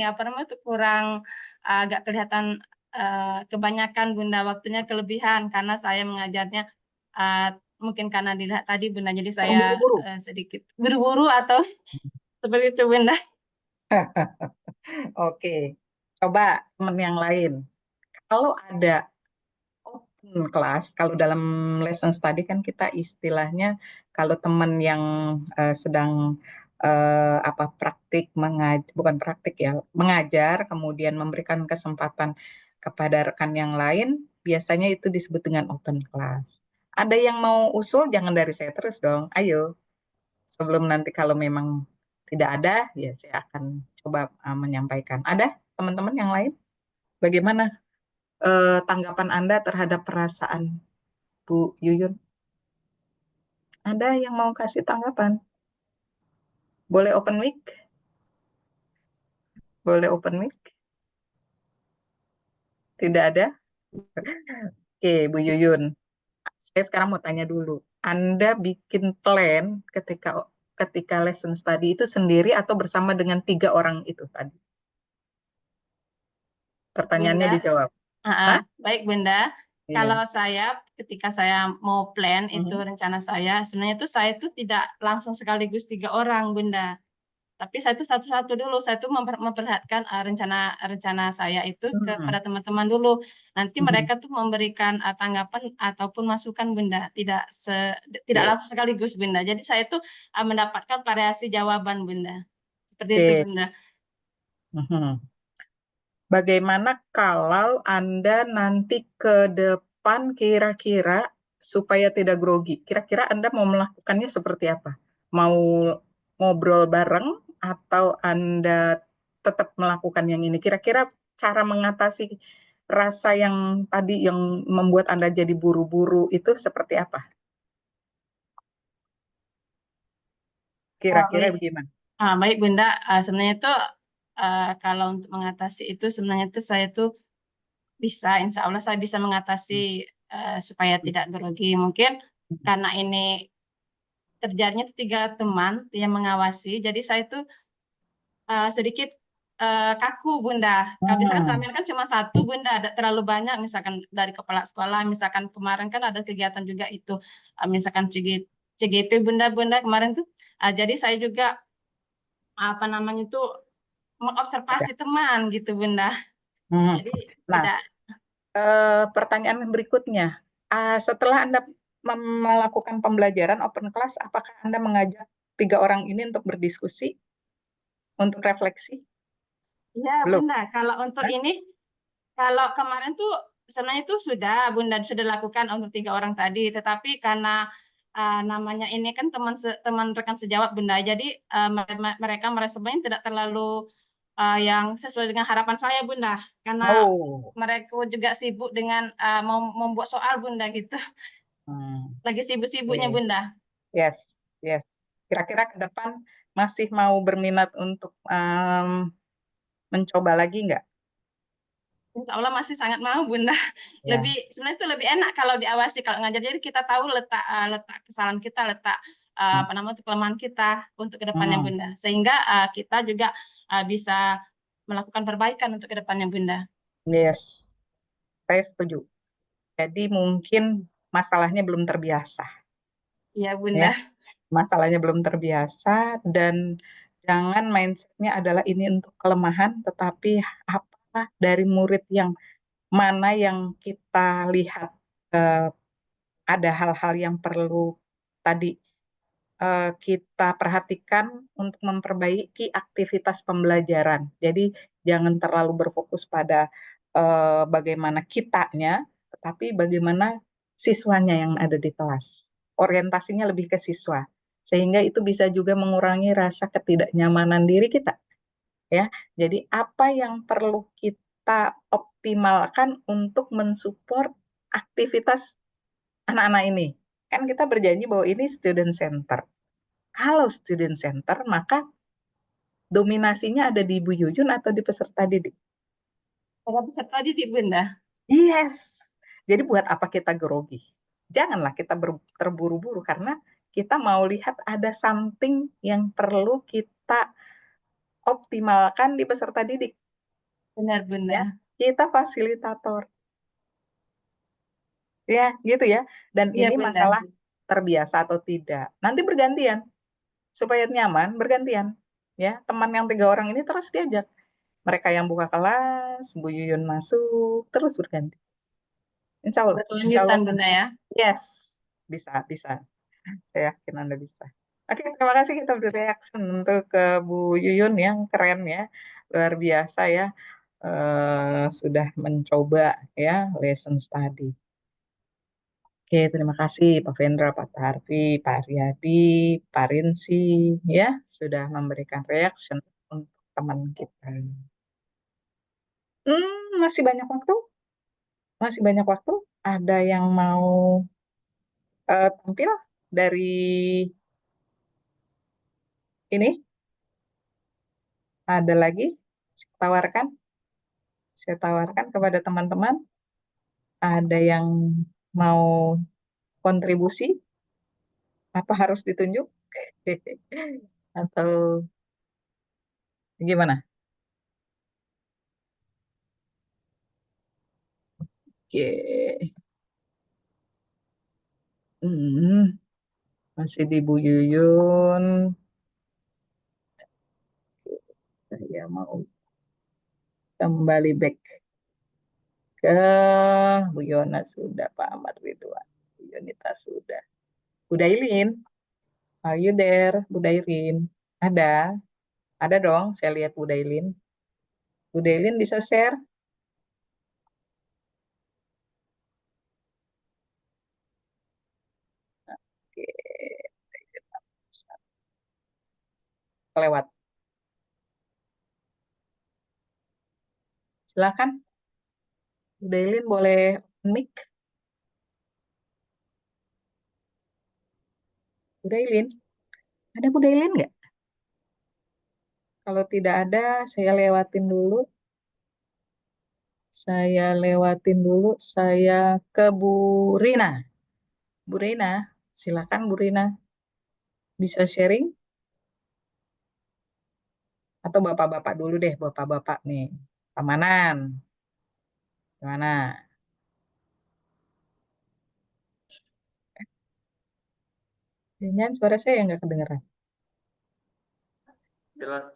apa namanya itu kurang agak kelihatan kebanyakan Bunda, waktunya kelebihan karena saya mengajarnya mungkin karena dilihat tadi Bunda, jadi saya sedikit buru-buru atau seperti itu Bunda. Oke, coba teman yang lain. Kalau ada open class, kalau dalam lesson study kan kita istilahnya kalau teman yang sedang praktik bukan praktik ya, mengajar kemudian memberikan kesempatan kepada rekan yang lain, biasanya itu disebut dengan open class. Ada yang mau usul, jangan dari saya terus dong. Ayo, sebelum nanti kalau memang tidak ada, ya saya akan coba menyampaikan. Ada teman-teman yang lain? Bagaimana tanggapan Anda terhadap perasaan Bu Yuyun? Ada yang mau kasih tanggapan? Boleh open mic? Boleh open mic? Tidak ada? Oke, Bu Yuyun. Saya sekarang mau tanya dulu. Anda bikin plan ketika lesson study itu sendiri atau bersama dengan 3 orang itu tadi? Pertanyaannya Bunda, dijawab. baik Bunda. Iya. Kalau saya ketika saya mau plan itu rencana saya, sebenarnya itu saya itu tidak langsung sekaligus 3 orang Bunda. Tapi saya itu satu-satu dulu, saya itu memperlihatkan rencana saya itu kepada teman-teman dulu. Nanti mereka tuh memberikan tanggapan ataupun masukan Bunda, tidak langsung sekaligus Bunda. Jadi saya itu mendapatkan variasi jawaban Bunda. Seperti itu Bunda. Bagaimana kalau Anda nanti ke depan kira-kira supaya tidak grogi? Kira-kira Anda mau melakukannya seperti apa? Mau ngobrol bareng atau Anda tetap melakukan yang ini? Kira-kira cara mengatasi rasa yang tadi yang membuat Anda jadi buru-buru itu seperti apa? Kira-kira bagaimana? Baik Bunda, sebenarnya itu kalau untuk mengatasi itu sebenarnya itu saya tuh bisa, insya Allah saya bisa mengatasi supaya tidak grogi. Mungkin karena ini terjadinya 3 teman yang mengawasi, jadi saya itu sedikit kaku Bunda. Kalau misalkan selama ini kan cuma 1 Bunda, ada terlalu banyak misalkan dari kepala sekolah, misalkan kemarin kan ada kegiatan juga itu, misalkan CGP Bunda kemarin tuh, jadi saya juga mengobservasi teman gitu Bunda. Jadi tidak. Pertanyaan berikutnya, setelah Anda melakukan pembelajaran open class, apakah Anda mengajak 3 orang ini untuk berdiskusi, untuk refleksi? Iya Bunda, kalau untuk ini, kalau kemarin tuh sebenarnya itu sudah Bunda sudah lakukan untuk 3 orang tadi, tetapi karena namanya ini kan teman rekan sejawat Bunda, jadi mereka meresponsnya tidak terlalu yang sesuai dengan harapan saya Bunda, karena mereka juga sibuk dengan mau membuat soal Bunda gitu. Lagi sibuk-sibuknya Bunda. Yes. Kira-kira ke depan masih mau berminat untuk mencoba lagi nggak? Insya Allah masih sangat mau, Bunda. Ya. Sebenarnya itu lebih enak kalau diawasi, kalau ngajar. Jadi kita tahu letak kesalahan kita, letak apa namanya kelemahan kita untuk kedepannya, Bunda. Sehingga kita juga bisa melakukan perbaikan untuk kedepannya, Bunda. Yes, saya setuju. Jadi mungkin masalahnya belum terbiasa. Iya, Bunda. Ya, masalahnya belum terbiasa dan jangan mindsetnya adalah ini untuk kelemahan, tetapi apa dari murid yang mana yang kita lihat ada hal-hal yang perlu tadi kita perhatikan untuk memperbaiki aktivitas pembelajaran. Jadi jangan terlalu berfokus pada bagaimana kitanya, tetapi bagaimana siswanya yang ada di kelas. Orientasinya lebih ke siswa, sehingga itu bisa juga mengurangi rasa ketidaknyamanan diri kita. Ya, jadi apa yang perlu kita optimalkan untuk mensupport aktivitas anak-anak ini? Kan kita berjanji bahwa ini student center. Kalau student center, maka dominasinya ada di Ibu Yuyun atau di peserta didik? Para peserta didik, Bunda. Yes. Jadi buat apa kita grogi? Janganlah kita terburu-buru karena kita mau lihat ada something yang perlu kita optimalkan di peserta didik. Benar, Bunda. Ya, kita fasilitator. Ya, gitu ya. Dan Iya, ini Bunda. masalah terbiasa atau tidak. Nanti bergantian. Supaya nyaman, bergantian. Ya, teman yang 3 orang ini terus diajak. Mereka yang buka kelas, Bu Yuyun masuk, terus berganti. Insya Allah. Berkelanjutan, Bunda ya. Yes, bisa. Saya yakin Anda bisa. Oke, terima kasih kita beri reaction untuk ke Bu Yuyun yang keren ya. Luar biasa ya. Sudah mencoba ya lesson study. Oke, terima kasih Pak Vendra, Pak Tarfi, Pak Riyadi, Pak Rinsi ya sudah memberikan reaction untuk teman kita. Masih banyak waktu? Masih banyak waktu? Ada yang mau tampil dari ini? Ada lagi? Saya tawarkan kepada teman-teman. Ada yang mau kontribusi? Apa harus ditunjuk? Atau gimana? Oke. Masih di Bu Yuyun. Saya mau kembali back ke Bu Yona sudah, Pak Ahmad Ridwan, Bu Yunita sudah. Bu Dailin, are you there? Bu Dailin, ada dong. Saya lihat Bu Dailin. Bu Dailin bisa share? Oke, kelewat. Silakan. Bu Dailin boleh mic. Bu Dailin, ada Bu Dailin nggak? Kalau tidak ada, saya lewatin dulu. Saya ke Bu Rina. Bu Rina, silakan Bu Rina. Bisa sharing? Atau bapak-bapak dulu deh, bapak-bapak nih. Pamanan. Gimana? Jangan suara saya nggak kedengeran. Jelas.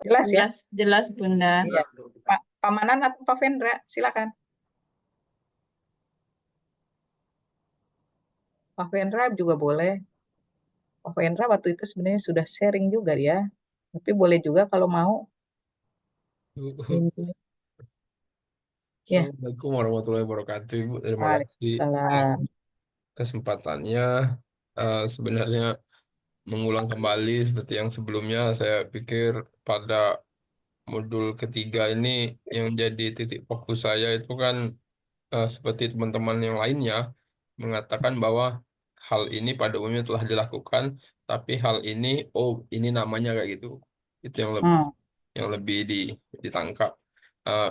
Jelas ya? Jelas, Bunda. Iya. Pak Pamanan atau Pak Vendra, silakan. Pak Vendra juga boleh. Pak Vendra waktu itu sebenarnya sudah sharing juga ya. Tapi boleh juga kalau mau. Ini. Ya. Assalamualaikum warahmatullahi wabarakatuh, Ibu. Terima kasih Waalaikumsalam. kesempatannya. Sebenarnya mengulang kembali seperti yang sebelumnya, saya pikir pada modul ketiga ini yang jadi titik fokus saya itu kan seperti teman-teman yang lainnya mengatakan bahwa hal ini pada umumnya telah dilakukan, tapi hal ini, oh ini namanya kayak gitu. Itu yang lebih ditangkap.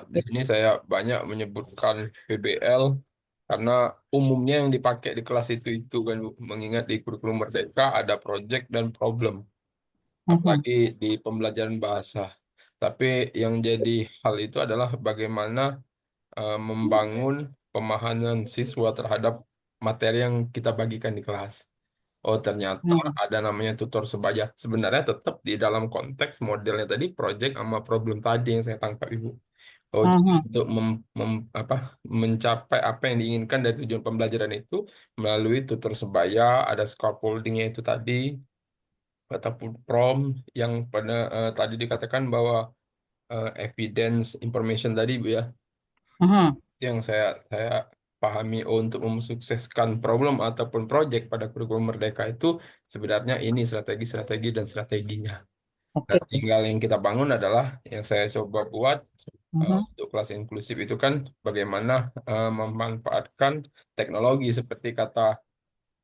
Di sini Yes. saya banyak menyebutkan PBL karena umumnya yang dipakai di kelas itu kan Bu. Mengingat di kurikulum Merdeka ada project dan problem, Mhm. apalagi di pembelajaran bahasa. Tapi yang jadi hal itu adalah bagaimana membangun pemahaman siswa terhadap materi yang kita bagikan di kelas. Oh, ternyata Mhm. ada namanya tutor sebaya. Sebenarnya tetap di dalam konteks modelnya tadi, project sama problem tadi yang saya tangkap Ibu. Oh, jadi Mhm. untuk mencapai apa yang diinginkan dari tujuan pembelajaran itu melalui tutor sebaya, ada scaffoldingnya itu tadi, ataupun prom yang pada tadi dikatakan bahwa evidence information tadi Bu ya, Mhm. itu yang saya pahami. Oh, untuk mensukseskan problem ataupun project pada kurikulum Merdeka itu sebenarnya ini strategi-strategi dan strateginya. Nah, Oke. tinggal yang kita bangun adalah yang saya coba buat Mhm. untuk kelas inklusif itu kan bagaimana memanfaatkan teknologi seperti kata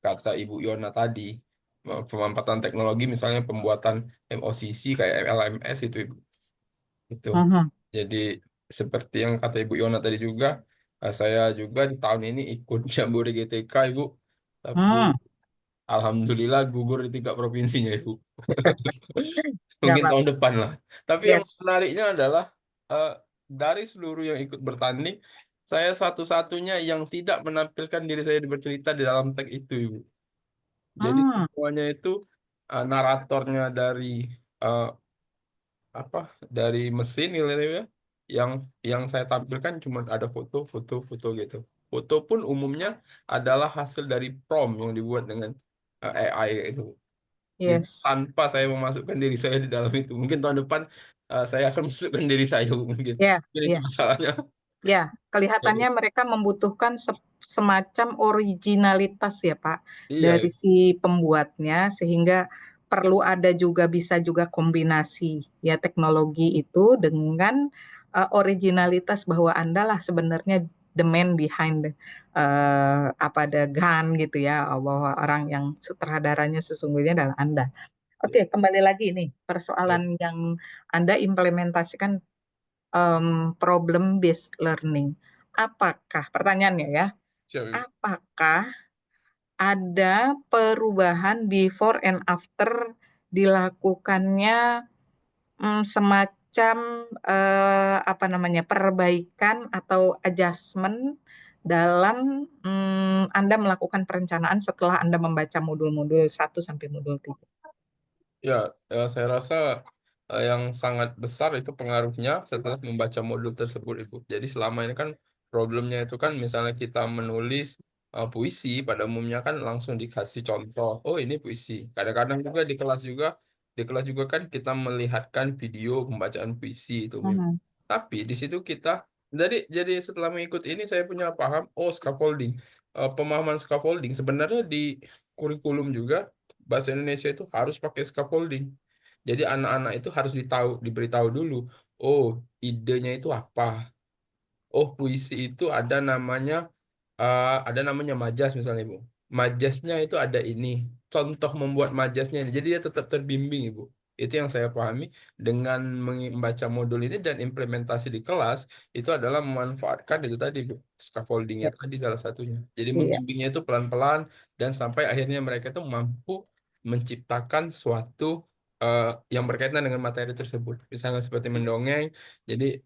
kata Ibu Yona tadi, pemanfaatan teknologi misalnya pembuatan MOCC kayak LMS itu Ibu. Itu. Mhm. Jadi seperti yang kata Ibu Yona tadi juga, saya juga di tahun ini ikut Jambore GTK Ibu, tapi Hmm. alhamdulillah gugur di 3 provinsinya Ibu. Nggak Mungkin tahun apa-apa. depan lah. Tapi yang Yes. menariknya adalah eh, dari seluruh yang ikut bertanding, saya satu-satunya yang tidak menampilkan diri saya bercerita di dalam tag itu, Ibu. Jadi Hmm. semuanya itu naratornya dari eh, apa dari mesin gitu ya, yang saya tampilkan cuma ada foto gitu. Foto pun umumnya adalah hasil dari prompt yang dibuat dengan AI itu. Jadi Yes. tanpa saya memasukkan diri saya di dalam itu. Mungkin tahun depan saya akan masukkan diri saya mungkin. Ya, Mungkin itu ya. masalahnya. Ya, Jadi, kelihatannya mereka membutuhkan semacam originalitas ya, Pak, iya, dari si pembuatnya, sehingga perlu ada juga bisa juga kombinasi ya teknologi itu dengan originalitas bahwa Anda lah sebenarnya the man behind apa the gun gitu ya, bahwa orang yang sutradaranya sesungguhnya adalah Anda. iya, Oke, kembali lagi nih iya. persoalan yang Anda implementasikan problem based learning. Apakah pertanyaannya ya, Siap, Ibu. apakah ada perubahan before and after dilakukannya semacam apa namanya perbaikan atau adjustment dalam Anda melakukan perencanaan setelah Anda membaca modul-modul 1 sampai modul 3? Ya, saya rasa yang sangat besar itu pengaruhnya setelah membaca modul tersebut, Ibu. Jadi selama ini kan problemnya itu kan misalnya kita menulis puisi, pada umumnya kan langsung dikasih contoh. Oh, ini puisi. Kadang-kadang juga di kelas juga kan kita melihatkan video pembacaan puisi itu, Ibu. Mhm. Tapi di situ kita jadi setelah mengikut ini saya punya paham, oh scaffolding. Pemahaman scaffolding sebenarnya di kurikulum juga bahasa Indonesia itu harus pakai scaffolding. Jadi anak-anak itu harus diberitahu dulu. Oh, idenya itu apa? Oh, puisi itu ada namanya majas misalnya Ibu. Majasnya itu ada ini. Contoh membuat majasnya ini. Jadi dia tetap terbimbing Ibu. Itu yang saya pahami dengan membaca modul ini dan implementasi di kelas itu adalah memanfaatkan itu tadi Bu. Scaffoldingnya Ya, tadi salah satunya. Jadi iya. membimbingnya itu pelan-pelan dan sampai akhirnya mereka itu mampu menciptakan suatu yang berkaitan dengan materi tersebut. Misalnya seperti mendongeng. Jadi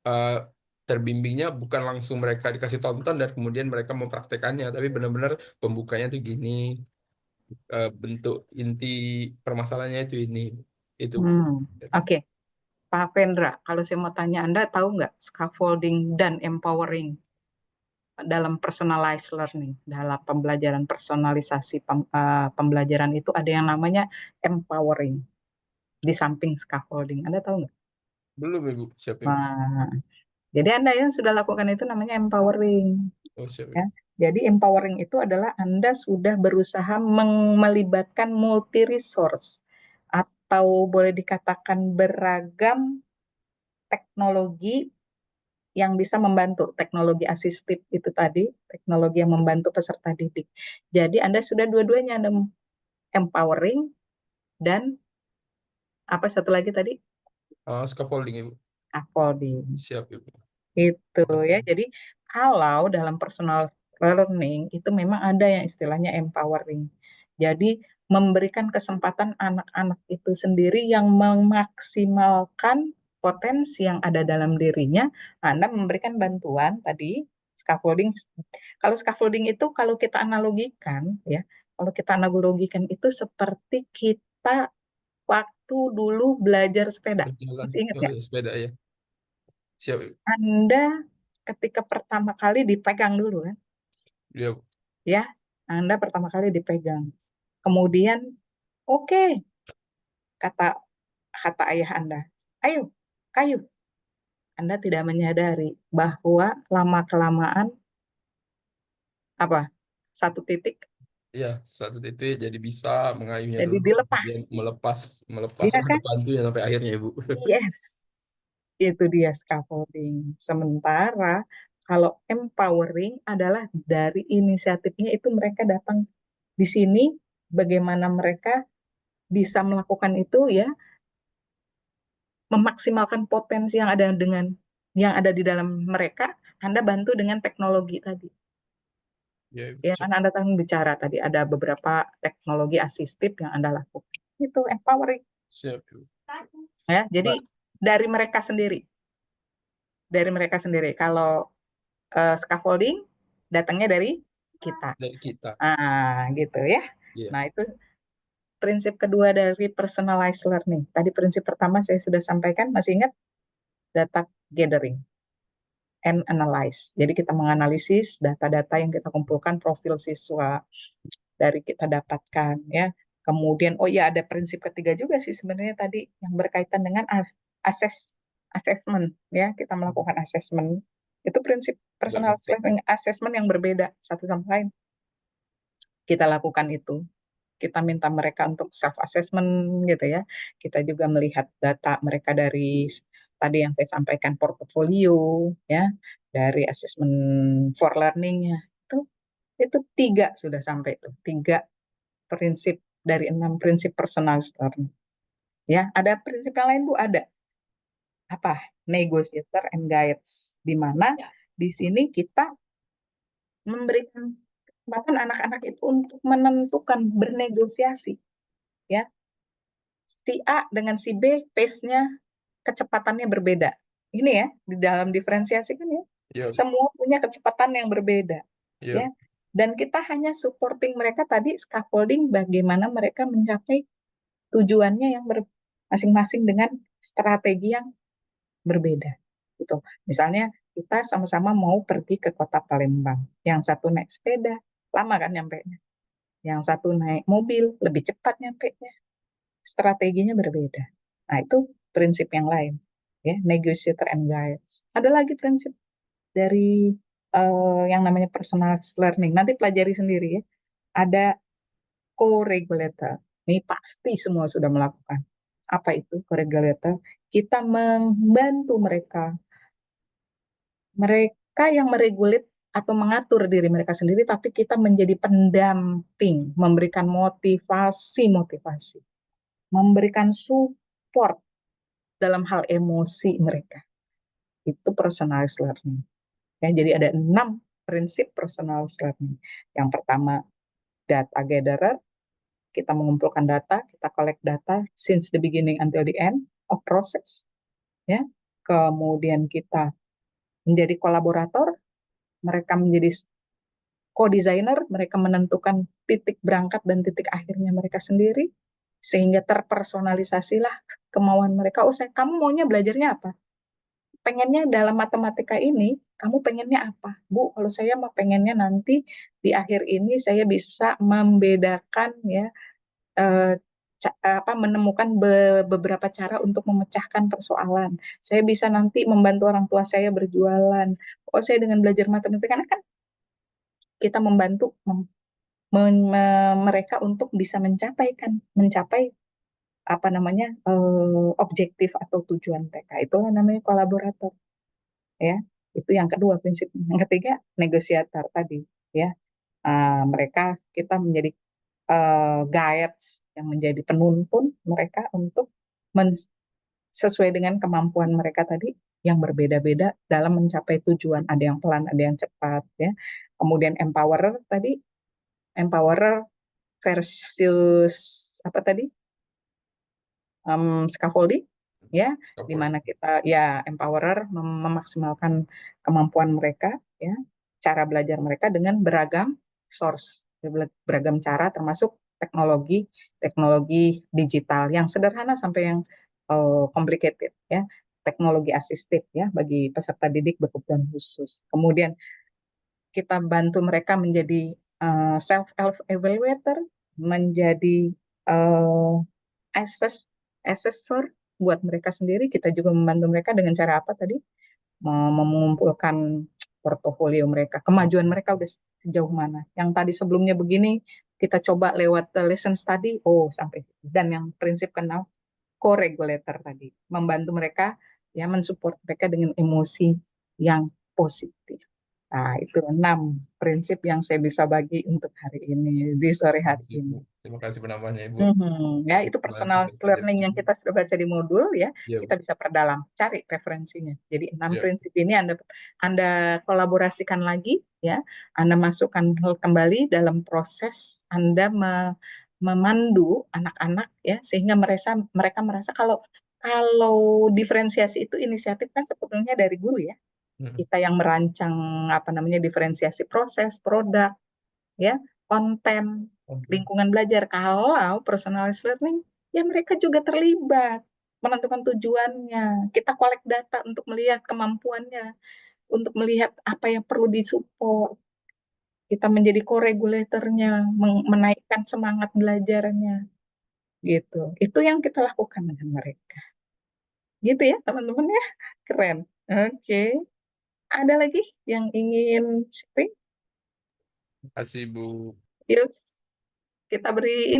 eh, terbimbingnya bukan langsung mereka dikasih tonton dan kemudian mereka mempraktekannya, tapi benar-benar pembukanya tuh gini, bentuk inti permasalahannya itu. Hmm. Oke. Pak Vendra, kalau saya mau tanya Anda tahu nggak scaffolding dan empowering dalam personalized learning, dalam pembelajaran personalisasi pembelajaran itu ada yang namanya empowering di samping scaffolding. Anda tahu nggak? Belum Ibu, siap Ibu. Nah, jadi Anda yang sudah lakukan itu namanya empowering. Oh siap Ya. Ibu. Jadi empowering itu adalah Anda sudah berusaha melibatkan multi resource atau boleh dikatakan beragam teknologi yang bisa membantu, teknologi asistif itu tadi, teknologi yang membantu peserta didik. Jadi Anda sudah dua-duanya, Anda empowering dan apa satu lagi tadi? Scaffolding Ibu. scaffolding. Siap, Ibu. Itu ya. Jadi kalau dalam personal learning itu memang ada yang istilahnya empowering. Jadi memberikan kesempatan anak-anak itu sendiri yang memaksimalkan potensi yang ada dalam dirinya. Anda memberikan bantuan tadi scaffolding. Kalau scaffolding itu kalau kita analogikan ya, kalau kita analogikan itu seperti kita waktu dulu belajar sepeda. Berjalan. Masih ingat Oh, nggak? ya, sepeda ya. Siap, Ibu. Anda ketika pertama kali dipegang dulu kan, Iya, Bu. ya, Anda pertama kali dipegang. Kemudian, oke, kata ayah Anda, ayo, kayu. Anda tidak menyadari bahwa lama-kelamaan apa? Satu titik Iya, satu titik jadi bisa mengayuhnya jadi dulu, kemudian dilepas. melepas Iya roda kan? bantunya sampai akhirnya, Ibu. Yes. Itu dia scaffolding. Sementara kalau empowering adalah dari inisiatifnya itu mereka datang di sini, bagaimana mereka bisa melakukan itu ya, memaksimalkan potensi yang ada di dalam mereka. Anda bantu dengan teknologi tadi. Ya, Ibu. Ya kan Anda tadi bicara tadi ada beberapa teknologi asistif yang Anda lakukan. Itu empowering Siap, Ibu. ya. Jadi Mbak, dari mereka sendiri. Dari mereka sendiri. Kalau scaffolding datangnya dari kita. dari kita. Gitu ya. Iya. Nah, itu prinsip kedua dari personalized learning. Tadi prinsip pertama saya sudah sampaikan, masih ingat? Data gathering and analyze. Jadi kita menganalisis data-data yang kita kumpulkan, profil siswa dari kita dapatkan ya. Kemudian oh iya ada prinsip ketiga juga sih sebenarnya tadi yang berkaitan dengan assessment ya. Kita melakukan assessment. Itu prinsip personal learning assessment yang berbeda satu sama lain. Kita lakukan itu. Kita minta mereka untuk self assessment gitu ya. Kita juga melihat data mereka dari tadi yang saya sampaikan portofolio ya, dari assessment for learning-nya. Itu 3 sudah sampai tuh. 3 prinsip dari 6 prinsip personal learning. Ya, ada prinsip yang lain Bu? Ada. Apa? Negotiator and guides. Di mana di sini kita memberikan kesempatan anak-anak itu untuk menentukan bernegosiasi ya. Si A dengan si B pace-nya kecepatannya berbeda. Ini ya di dalam diferensiasi kan ya. Iya. Semua punya kecepatan yang berbeda Iya. ya. Dan kita hanya supporting mereka tadi scaffolding bagaimana mereka mencapai tujuannya yang masing-masing dengan strategi yang berbeda. Gitu. Misalnya kita sama-sama mau pergi ke kota Palembang. Yang satu naik sepeda, lama kan nyampenya. Yang satu naik mobil, lebih cepat nyampenya. Strateginya berbeda. Nah, itu prinsip yang lain. Ya, negotiator and guides. Ada lagi prinsip dari yang namanya personal learning. Nanti pelajari sendiri ya. Ada co-regulator. Ini pasti semua sudah melakukan. Apa itu co-regulator? Kita membantu mereka. Mereka yang meregulit atau mengatur diri mereka sendiri, tapi kita menjadi pendamping, memberikan motivasi, memberikan support dalam hal emosi mereka. Itu personalized learning. Ya, jadi ada 6 prinsip personalized learning. Yang pertama, data gatherer. Kita mengumpulkan data, kita collect data since the beginning until the end of process. Ya. Kemudian kita menjadi kolaborator, mereka menjadi co-designer, mereka menentukan titik berangkat dan titik akhirnya mereka sendiri, sehingga terpersonalisasilah kemauan mereka. Oh, kamu maunya belajarnya apa? Pengennya dalam matematika ini, kamu pengennya apa? Bu, kalau saya mau pengennya nanti di akhir ini saya bisa membedakan ya, menemukan beberapa cara untuk memecahkan persoalan. Saya bisa nanti membantu orang tua saya berjualan. Oh, saya dengan belajar matematika kan kita membantu mereka untuk bisa mencapai objektif atau tujuan mereka. Itulah namanya kolaborator. Ya, itu yang kedua prinsip. Yang ketiga negosiator tadi. Ya, mereka kita menjadi guides yang menjadi penuntun mereka untuk sesuai dengan kemampuan mereka tadi yang berbeda-beda dalam mencapai tujuan. Ada yang pelan, ada yang cepat, ya. Kemudian empowerer tadi, empowerer versus apa tadi? Scaffolding, ya, di mana kita ya empowerer memaksimalkan kemampuan mereka, ya, cara belajar mereka dengan beragam source, beragam cara termasuk teknologi digital yang sederhana sampai yang complicated, ya, teknologi asistif, ya, bagi peserta didik berkebutuhan khusus. Kemudian kita bantu mereka menjadi self evaluator, menjadi assessor buat mereka sendiri. Kita juga membantu mereka dengan cara apa tadi? Mengumpulkan portofolio mereka, kemajuan mereka udah sejauh mana. Yang tadi sebelumnya begini, kita coba lewat lesson study, sampai. Dan yang prinsip kenal, co-regulator tadi, membantu mereka, ya, mensupport mereka dengan emosi yang positif. Nah, itu 6 prinsip yang saya bisa bagi untuk hari ini, di sore hari ini. Terima kasih penambahannya, Ibu. Ya, itu personal learning yang kita sudah baca di modul, ya. Kita bisa perdalam, cari referensinya. Jadi 6 prinsip ini Anda kolaborasikan lagi, ya. Anda masukkan kembali dalam proses Anda memandu anak-anak, ya, sehingga mereka merasa kalau diferensiasi itu inisiatif kan sebetulnya dari guru, ya. Kita yang merancang diferensiasi proses, produk, ya, konten, lingkungan belajar. Kalau personalized learning, ya mereka juga terlibat menentukan tujuannya. Kita collect data untuk melihat kemampuannya, untuk melihat apa yang perlu disupport. Kita menjadi co-regulatornya, menaikkan semangat belajarnya, gitu. Itu yang kita lakukan dengan mereka. Gitu ya teman-teman, ya, keren. Oke. Ada lagi yang ingin sharing? Terima kasih, Bu. Yuk, kita beri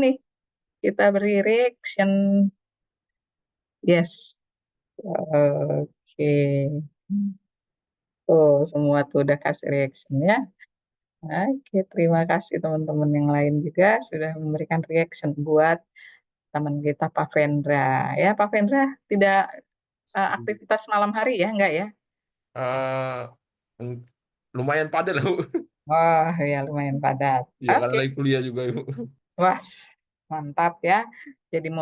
reaction. Yes. Oke. Semua tuh udah kasih reaction, ya. Oke, terima kasih teman-teman yang lain juga sudah memberikan reaction buat teman kita Pak Vendra. Ya, Pak Vendra tidak aktivitas malam hari, ya, enggak, ya? Lumayan padat lah, Bu. Wah, ya, lumayan padat. Iya, karena lagi kuliah juga, Bu. Wah, mantap, ya. Jadi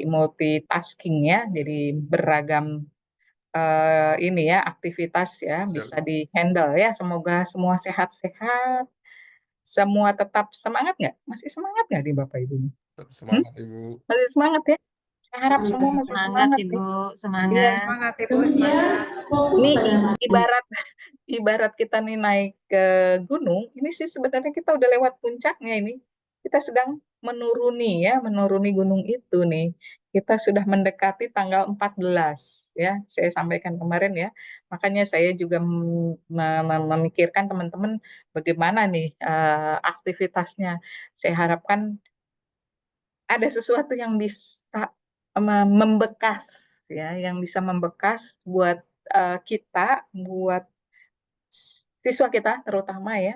multitasking, ya. Jadi beragam ini, ya, aktivitas, ya, bisa di-handle, ya. Semoga semua sehat-sehat. Semua tetap semangat nggak? Masih semangat nggak nih Bapak Ibu? Semangat, Ibu. Masih semangat, ya? Saya harap semua masih semangat, Ibu. ya. Semangat. Semangat, Ibu. Semangat. Ini ibarat kita nih naik ke gunung, ini sih sebenarnya kita udah lewat puncaknya ini. Kita sedang menuruni, ya, menuruni gunung itu nih. Kita sudah mendekati tanggal 14, ya. Saya sampaikan kemarin, ya. Makanya saya juga memikirkan teman-teman bagaimana nih aktivitasnya. Saya harapkan ada sesuatu yang bisa membekas, ya, yang bisa membekas buat kita, buat siswa kita terutama, ya,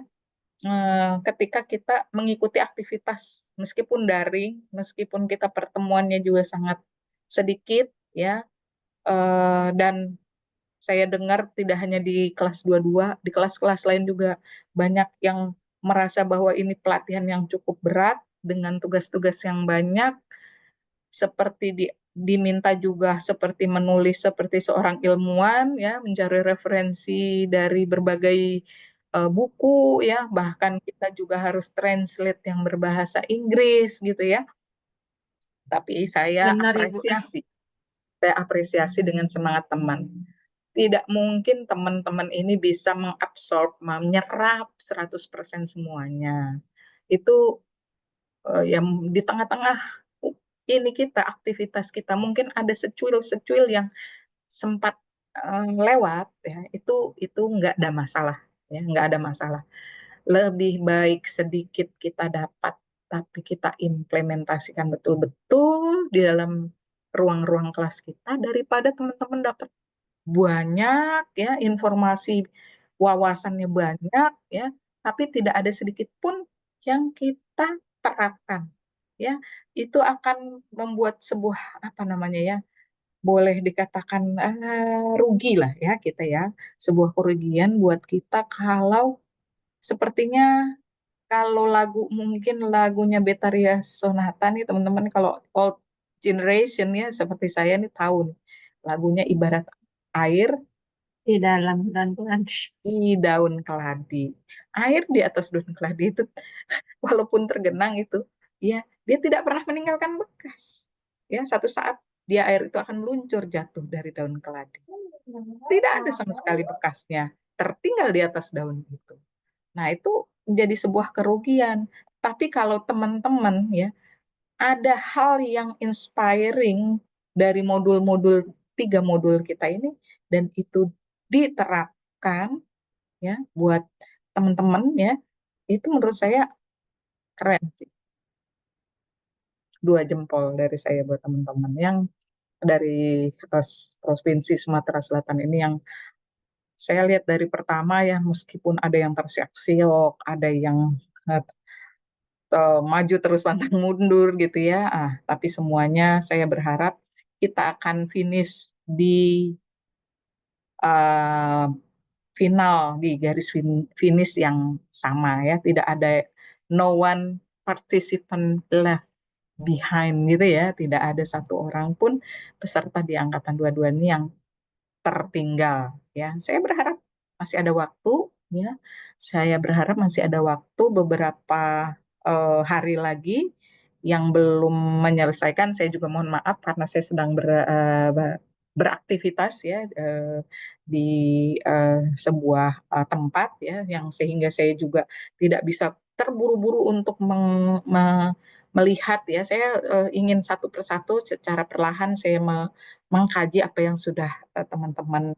ketika kita mengikuti aktivitas meskipun daring, meskipun kita pertemuannya juga sangat sedikit, ya, dan saya dengar tidak hanya di kelas 22, di kelas-kelas lain juga banyak yang merasa bahwa ini pelatihan yang cukup berat dengan tugas-tugas yang banyak, seperti diminta juga seperti menulis seperti seorang ilmuwan, ya, mencari referensi dari berbagai buku, ya, bahkan kita juga harus translate yang berbahasa Inggris, gitu, ya. Tapi saya apresiasi dengan semangat teman. Tidak mungkin teman-teman ini bisa mengabsorb, menyerap 100% semuanya. Itu yang di tengah-tengah ini kita, aktivitas kita, mungkin ada secuil-secuil yang sempat lewat, ya, itu nggak ada masalah, ya, nggak ada masalah. Lebih baik sedikit kita dapat, tapi kita implementasikan betul-betul di dalam ruang-ruang kelas kita daripada teman-teman dapat banyak, ya, informasi, wawasannya banyak, ya, tapi tidak ada sedikit pun yang kita terapkan, ya. Itu akan membuat sebuah boleh dikatakan rugi lah ya kita ya, sebuah kerugian buat kita kalau sepertinya kalau mungkin lagunya Betharia Sonata nih teman-teman, kalau old generation ya seperti saya nih tahu nih, lagunya ibarat air Di dalam daun keladi. di daun keladi. Air di atas daun keladi itu walaupun tergenang itu, ya dia tidak pernah meninggalkan bekas. Ya, satu saat dia air itu akan meluncur jatuh dari daun keladi. Tidak ada sama sekali bekasnya, tertinggal di atas daun itu. Nah, itu menjadi sebuah kerugian. Tapi kalau teman-teman ya, ada hal yang inspiring dari tiga modul kita ini, dan itu diterapkan ya buat teman-teman ya, itu menurut saya keren sih. 2 jempol dari saya buat teman-teman yang dari Provinsi Sumatera Selatan ini, yang saya lihat dari pertama ya, meskipun ada yang tersiok-siok, ada yang maju terus pantang mundur gitu ya. Tapi semuanya saya berharap kita akan finish di uh, final, di garis finish yang sama ya. Tidak ada no one participant left behind gitu ya. Tidak ada satu orang pun peserta di angkatan 22 ini yang tertinggal ya. Saya berharap masih ada waktu ya. Saya berharap masih ada waktu beberapa hari lagi yang belum menyelesaikan. Saya juga mohon maaf karena saya sedang beraktivitas ya di sebuah tempat ya, yang sehingga saya juga tidak bisa terburu-buru untuk melihat ya. Saya ingin satu persatu secara perlahan saya mengkaji apa yang sudah teman-teman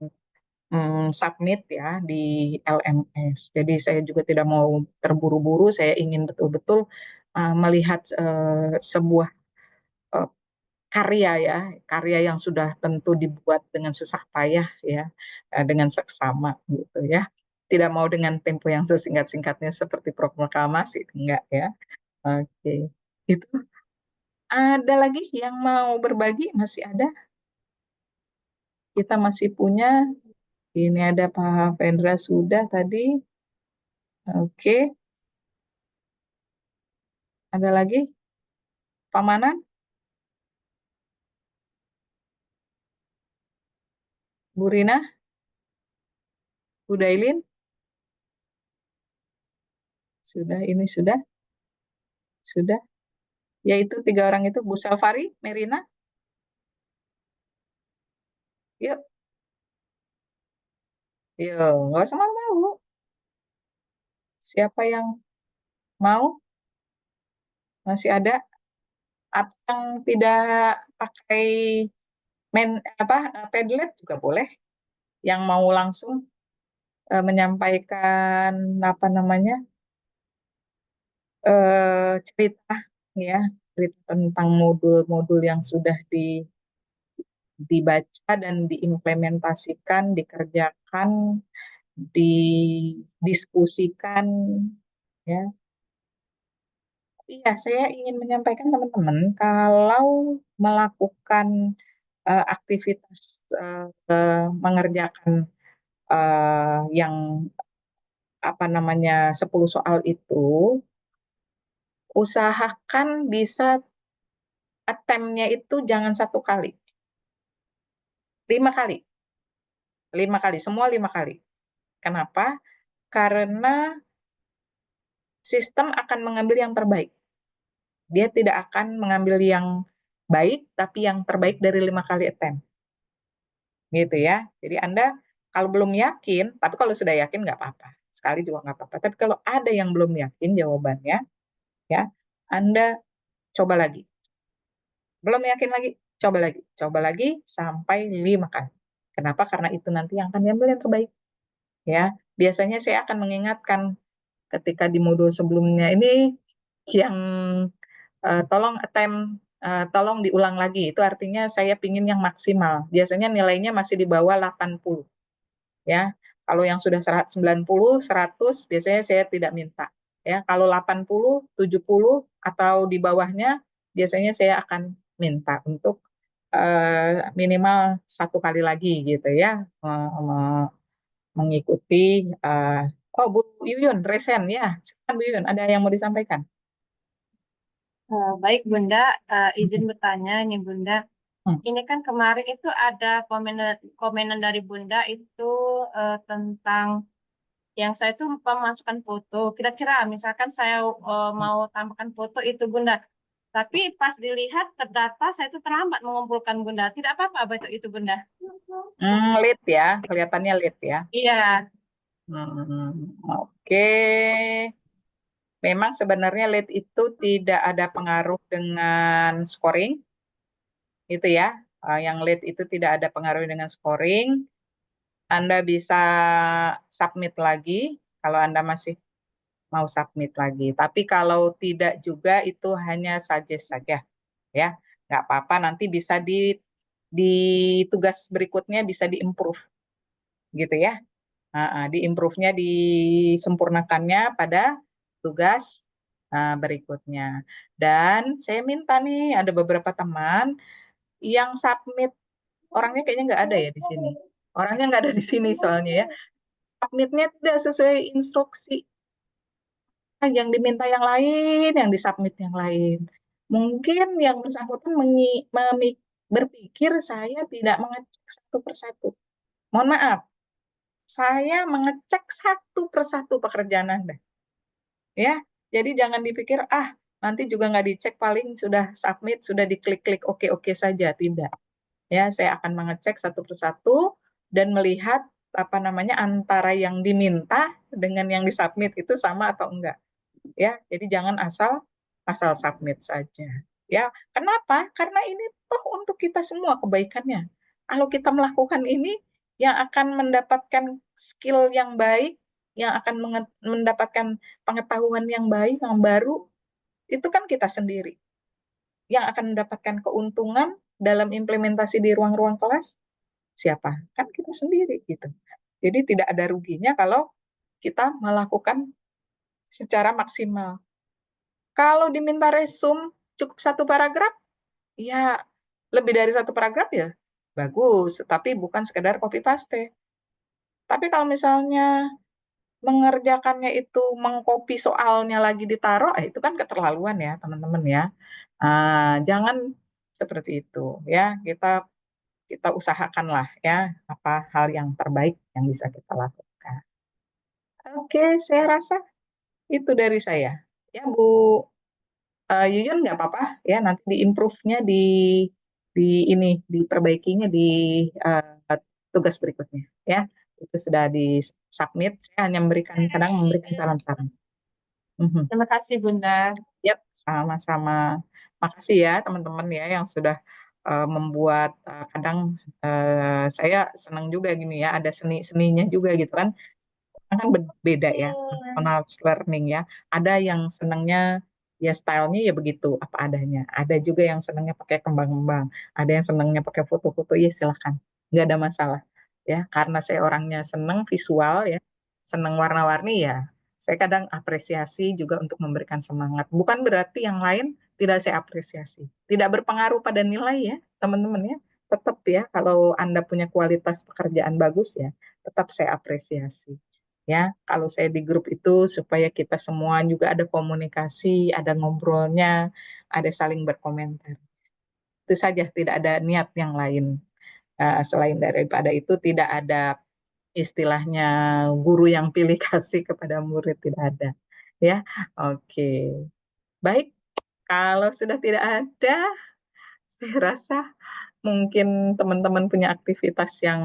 submit ya di LMS. Jadi saya juga tidak mau terburu-buru, saya ingin betul-betul melihat sebuah uh, karya ya, karya yang sudah tentu dibuat dengan susah payah ya, dengan seksama gitu ya. Tidak mau dengan tempo yang sesingkat-singkatnya seperti proklamasi, enggak ya. Oke. Itu ada lagi yang mau berbagi? Masih ada? Kita masih punya. Ini ada Pak Vendra sudah tadi. Oke. Ada lagi? Pak Manan? Bu Rina? Bu Dailin? Sudah, ini sudah? Sudah. Yaitu 3 orang itu, Bu Salvari, Merina? Yuk. Yuk, nggak usah malu-malu. Siapa yang mau? Masih ada? Atau yang tidak pakai Padlet juga boleh. Yang mau langsung menyampaikan apa namanya cerita ya, cerita tentang modul-modul yang sudah dibaca dan diimplementasikan, dikerjakan, didiskusikan ya. Iya, saya ingin menyampaikan teman-teman kalau melakukan aktivitas mengerjakan yang apa namanya 10 soal itu, usahakan bisa attempt-nya itu jangan 1 kali, 5 kali, 5 kali, semua 5 kali. Kenapa? Karena sistem akan mengambil yang terbaik. Dia tidak akan mengambil yang baik, tapi yang terbaik dari 5 kali attempt. Gitu ya. Jadi Anda kalau belum yakin, tapi kalau sudah yakin nggak apa-apa. Sekali juga nggak apa-apa. Tapi kalau ada yang belum yakin jawabannya, ya Anda coba lagi. Belum yakin lagi, coba lagi sampai 5 kali. Kenapa? Karena itu nanti yang akan diambil yang terbaik. Ya, biasanya saya akan mengingatkan ketika di modul sebelumnya ini yang tolong diulang lagi. Itu artinya saya pingin yang maksimal. Biasanya nilainya masih di bawah 80. Ya. Kalau yang sudah 90, 100 biasanya saya tidak minta. Ya, kalau 80, 70 atau di bawahnya biasanya saya akan minta untuk minimal 1 kali lagi gitu ya, mengikuti. Oh, Bu Yuyun, resen ya. Silakan Bu Yuyun, ada yang mau disampaikan? Baik Bunda, izin bertanya nih Bunda. Ini kan kemarin itu ada komenan dari Bunda itu tentang yang saya itu lupa memasukkan foto. Kira-kira misalkan saya mau tambahkan foto itu Bunda. Tapi pas dilihat terdata saya itu terlambat mengumpulkan Bunda. Tidak apa-apa itu Bunda. Late ya, kelihatannya late ya. Iya. Oke. Memang sebenarnya late itu tidak ada pengaruh dengan scoring, itu ya. Yang late itu tidak ada pengaruh dengan scoring. Anda bisa submit lagi kalau Anda masih mau submit lagi. Tapi kalau tidak juga itu hanya suggest saja, ya. Nggak apa-apa, nanti bisa di tugas berikutnya bisa diimprove, gitu ya. Diimprove-nya, disempurnakannya pada tugas berikutnya. Dan saya minta nih, ada beberapa teman yang submit, orangnya kayaknya nggak ada ya di sini. Orangnya nggak ada di sini soalnya ya. Submitnya tidak sesuai instruksi. Yang diminta yang lain, yang disubmit yang lain. Mungkin yang bersangkutan berpikir saya tidak mengecek satu persatu. Mohon maaf, saya mengecek satu persatu pekerjaan Anda. Ya, jadi jangan dipikir, nanti juga nggak dicek, paling sudah submit, sudah diklik-klik oke-oke saja. Tidak. Ya, saya akan mengecek satu persatu dan melihat antara yang diminta dengan yang disubmit itu sama atau enggak. Ya, jadi jangan asal submit saja. Ya, kenapa? Karena ini toh untuk kita semua kebaikannya. Kalau kita melakukan ini, yang akan mendapatkan skill yang baik, yang akan mendapatkan pengetahuan yang baik, yang baru, itu kan kita sendiri. Yang akan mendapatkan keuntungan dalam implementasi di ruang-ruang kelas, siapa? Kan kita sendiri gitu. Jadi tidak ada ruginya kalau kita melakukan secara maksimal. Kalau diminta resume cukup 1 paragraf, ya lebih dari 1 paragraf ya bagus, tapi bukan sekedar copy paste. Tapi kalau misalnya mengerjakannya itu mengcopy soalnya lagi ditaruh, itu kan keterlaluan ya teman-teman ya. Jangan seperti itu ya. Kita usahakanlah ya apa hal yang terbaik yang bisa kita lakukan. Oke, saya rasa itu dari saya. Ya Bu Yuyun, nggak apa-apa ya, nanti diimprove-nya diperbaikinya di tugas berikutnya ya. Itu sudah di-submit, saya hanya kadang memberikan saran-saran. Terima kasih Bunda. Yap, sama-sama. Makasih ya teman-teman ya yang sudah membuat, kadang saya senang juga gini ya, ada seni-seninya juga gitu kan. Kan beda ya, personal learning ya. Ada yang senangnya ya stylenya ya begitu apa adanya. Ada juga yang senangnya pakai kembang-kembang. Ada yang senangnya pakai foto-foto, ya silahkan, nggak ada masalah. Ya, karena saya orangnya senang visual ya, senang warna-warni ya. Saya kadang apresiasi juga untuk memberikan semangat. Bukan berarti yang lain tidak saya apresiasi. Tidak berpengaruh pada nilai ya, teman-teman ya. Tetap ya, kalau Anda punya kualitas pekerjaan bagus ya, tetap saya apresiasi. Ya, kalau saya di grup itu supaya kita semua juga ada komunikasi, ada ngobrolnya, ada saling berkomentar. Itu saja, tidak ada niat yang lain. Selain daripada itu tidak ada istilahnya guru yang pilih kasih kepada murid, tidak ada. Ya, oke. Baik, kalau sudah tidak ada, saya rasa mungkin teman-teman punya aktivitas yang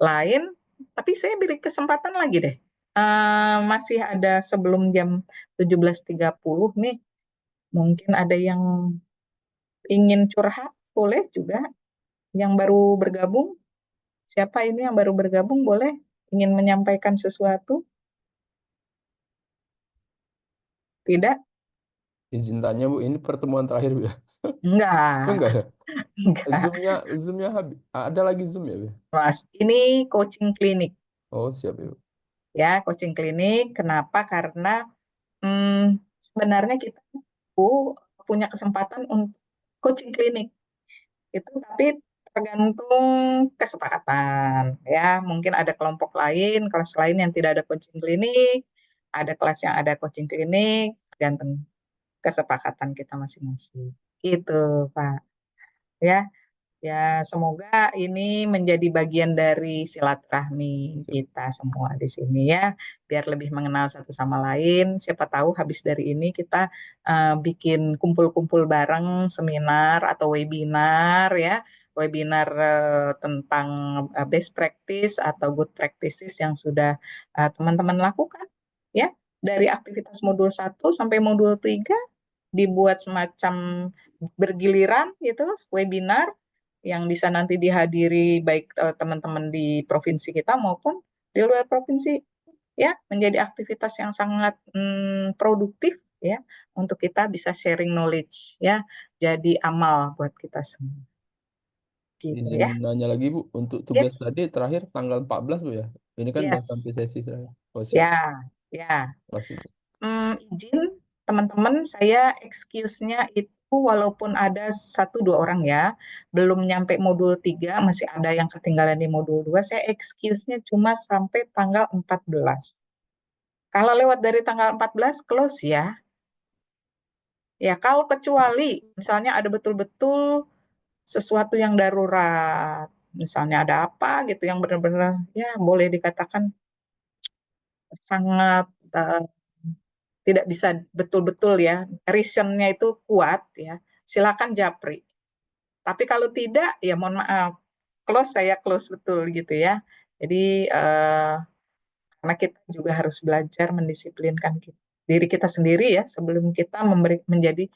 lain, tapi saya beri kesempatan lagi deh. Masih ada sebelum jam 17.30 nih, mungkin ada yang ingin curhat, boleh juga. Yang baru bergabung, siapa ini yang baru bergabung, boleh ingin menyampaikan sesuatu? Tidak? Izin tanya Bu, ini pertemuan terakhir Bu ya? Enggak. Enggak ya? Enggak. Zoom-nya habis. Ada lagi Zoom ya Bu? Mas, ini coaching klinik. Oh, siap ya Bu. Ya, coaching klinik. Kenapa? Karena sebenarnya kita punya kesempatan untuk coaching klinik. Itu tapi tergantung kesepakatan ya. Mungkin ada kelompok lain, kelas lain yang tidak ada coaching klinik, ada kelas yang ada coaching klinik, tergantung kesepakatan kita masing-masing. Gitu, Pak. Ya. Ya, semoga ini menjadi bagian dari silaturahmi kita semua di sini ya, biar lebih mengenal satu sama lain. Siapa tahu habis dari ini kita bikin kumpul-kumpul bareng seminar atau webinar ya, webinar tentang best practice atau good practices yang sudah teman-teman lakukan ya, dari aktivitas modul 1 sampai modul 3 dibuat semacam bergiliran gitu, webinar yang bisa nanti dihadiri baik teman-teman di provinsi kita maupun di luar provinsi ya, menjadi aktivitas yang sangat produktif ya, untuk kita bisa sharing knowledge ya, jadi amal buat kita semua gitu Izin ya. nanya lagi Bu, untuk tugas Yes, tadi terakhir tanggal 14 Bu ya? Ini kan udah yes, sampai sesi terakhir. Oh siap, ya, ya. kasih Bu. Izin teman-teman, saya excuse-nya itu walaupun ada 1-2 orang ya, belum nyampe modul 3, masih ada yang ketinggalan di modul 2, saya excuse-nya cuma sampai tanggal 14. Kalau lewat dari tanggal 14, close ya. Ya, kalau kecuali misalnya ada betul-betul sesuatu yang darurat, misalnya ada apa gitu yang benar-benar ya boleh dikatakan sangat tidak bisa betul-betul ya, reason-nya itu kuat ya, silakan japri. Tapi kalau tidak, ya mohon maaf, saya close betul gitu ya. Jadi karena kita juga harus belajar mendisiplinkan diri kita sendiri ya, sebelum kita menjadi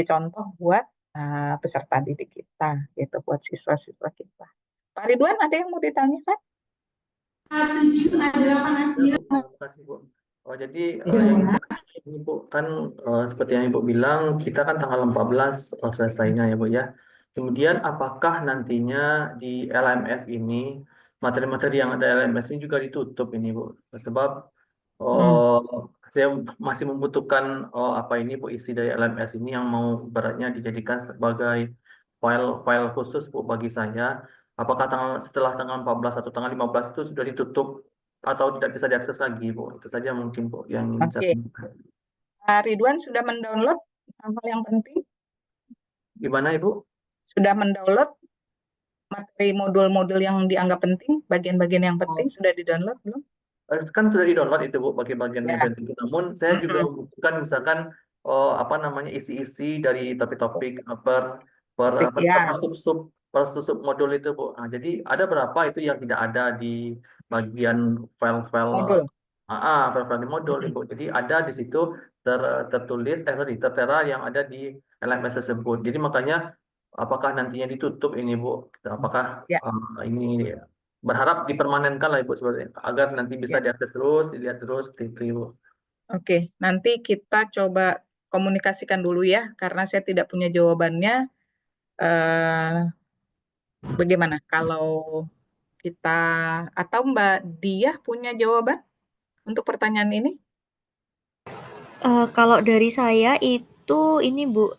contoh buat peserta didik kita, gitu, buat siswa-siswa kita. Pak Ridwan, ada yang mau ditanyakan? 7 ada 8 9. Terima kasih Bu. Jadi yang ini Bu kan seperti yang Ibu bilang kita kan tanggal 14 selesainya ya Bu ya. Kemudian apakah nantinya di LMS ini materi-materi yang ada LMS ini juga ditutup ini Bu? Sebab saya masih membutuhkan apa ini Bu, isi dari LMS ini yang mau beratnya dijadikan sebagai file khusus Bu bagi saya. Apakah setelah tanggal 14 atau tanggal 15 itu sudah ditutup atau tidak bisa diakses lagi, Bu? Itu saja mungkin, Bu, yang ingin saya tanyakan. Pak Ridwan sudah mendownload hal yang penting? Gimana, Ibu? Sudah mendownload materi modul-modul yang dianggap penting, bagian-bagian yang penting sudah di-download belum? Kan sudah di-download itu, Bu, bagian-bagian yang Ya. penting. Namun saya juga membutuhkan misalkan apa namanya isi-isi dari topik-topik per sub modul itu, Bu. Nah, jadi ada berapa itu yang tidak ada di bagian file-file Modul. file-file di modul, Ibu. Jadi ada di situ tertulis tertera yang ada di LMS tersebut. Jadi makanya apakah nantinya ditutup ini, Bu? Apakah ini berharap dipermanenkan lah Ibu seperti agar nanti bisa diakses terus, dilihat terus seperti itu Ibu. Oke, nanti kita coba komunikasikan dulu ya, karena saya tidak punya jawabannya. Bagaimana kalau kita atau Mbak Diah punya jawaban untuk pertanyaan ini? Kalau dari saya itu ini Bu,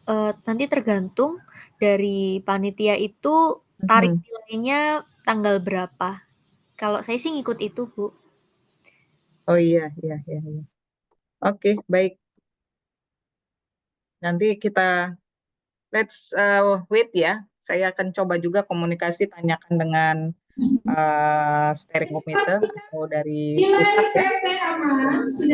nanti tergantung dari panitia itu tarik nilainya tanggal berapa. Kalau saya sih ngikut itu, Bu. Oh iya. Oke, baik. Nanti kita let's wait ya. Saya akan coba juga komunikasi, tanyakan dengan steering committee atau dari pusat ya.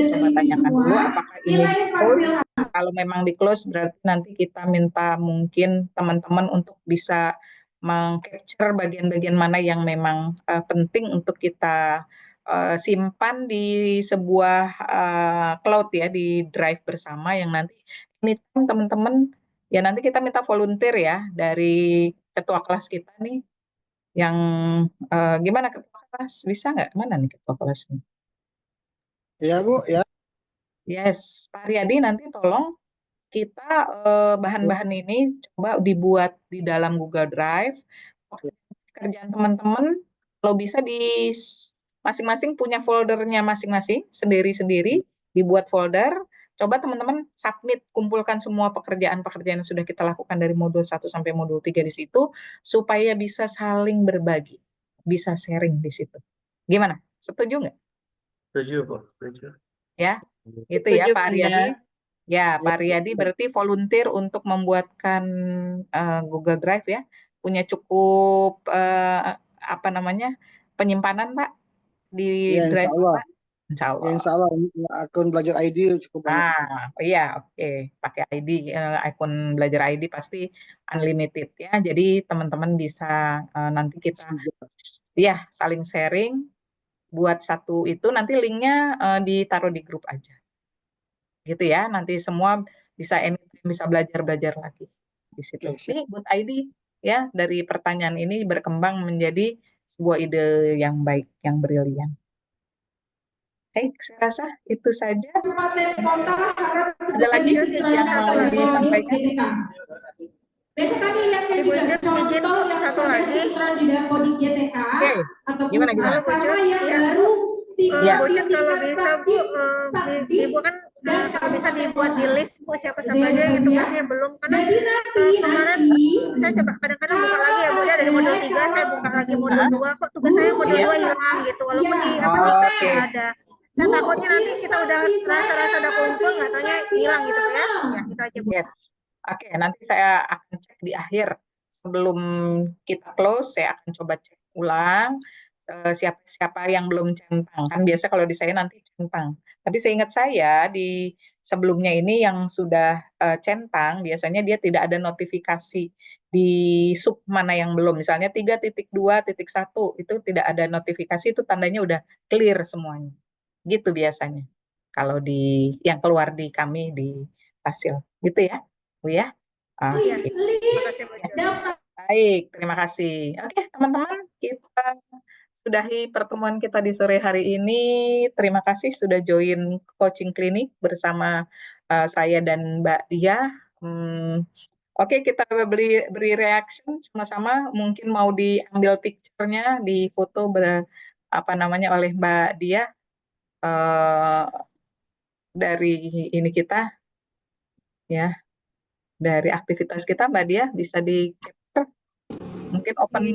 Coba tanyakan dulu apakah ini di-close. Kalau memang di-close berarti nanti kita minta mungkin teman-teman untuk bisa meng-capture bagian-bagian mana yang memang penting untuk kita simpan di sebuah cloud ya, di drive bersama yang nanti ini teman-teman ya, nanti kita minta volunteer ya dari ketua kelas kita nih yang gimana ketua kelas, bisa nggak, mana nih ketua kelasnya? Ya Bu, ya. Yes, Pak Riyadi, nanti tolong kita bahan-bahan ini coba dibuat di dalam Google Drive. Kerjaan teman-teman kalau bisa di masing-masing punya foldernya masing-masing, sendiri-sendiri, dibuat folder. coba teman-teman submit, kumpulkan semua pekerjaan-pekerjaan yang sudah kita lakukan dari modul 1 sampai modul 3 di situ, supaya bisa saling berbagi, bisa sharing di situ. Gimana? Setuju nggak? Setuju, Bu. Setuju. Ya, gitu ya Setuju, Pak Bunda. Aryadi. Ya, Pak Aryadi berarti volunteer untuk membuatkan Google Drive ya. Punya cukup penyimpanan Pak di Ya, insya Drive Allah. Pak. Insya Ya, Allah. insya Allah. Akun belajar ID cukup banyak. Iya, oke. Pakai ID, akun belajar ID pasti unlimited ya. Jadi teman-teman bisa nanti kita ya saling sharing buat satu itu, nanti linknya ditaruh di grup aja. Gitu ya, nanti semua bisa anytime, bisa belajar lagi di situ. Ini buat ID ya, dari pertanyaan ini berkembang menjadi sebuah ide yang baik, yang brilian. Baik, saya rasa itu saja. Ada lagi yang mau disampaikan? Besok kami lihatkan juga contoh yang sudah sentral di Dapodik GTK atau gimana? sama yang baru Bu, kalau bisa Bu, Ibu kan kalau bisa dibuat di list Bu siapa-siapa aja yang tugasnya belum, karena kemarin saya coba kadang-kadang buka lagi ya Bu ya, dari modul 3 saya buka lagi modul 2, kok tugas saya modul 2 hilang gitu, walaupun di ada. Saya takutnya nanti kita udah rasa udah kumpul, nggak taunya hilang gitu ya. Ya, itu aja Bu. Yes. Oke, nanti saya akan cek di akhir. Sebelum kita close, saya akan coba cek ulang siapa yang belum centang. Kan biasa kalau di saya nanti centang. Tapi seingat saya di sebelumnya ini yang sudah centang, biasanya dia tidak ada notifikasi di sub mana yang belum. Misalnya 3.2.1 itu tidak ada notifikasi, itu tandanya udah clear semuanya. Gitu biasanya. Kalau di yang keluar di kami di hasil. Gitu ya. Bu ya. Baik, terima kasih. Oke, teman-teman, kita sudahi pertemuan kita di sore hari ini. Terima kasih sudah join coaching klinik bersama saya dan Mbak Dia. Oke, kita beri reaction sama-sama. Mungkin mau diambil picture-nya, di foto oleh Mbak Dia dari ini kita, ya. Dari aktivitas kita, Mbak Dia, bisa di capture. Mungkin open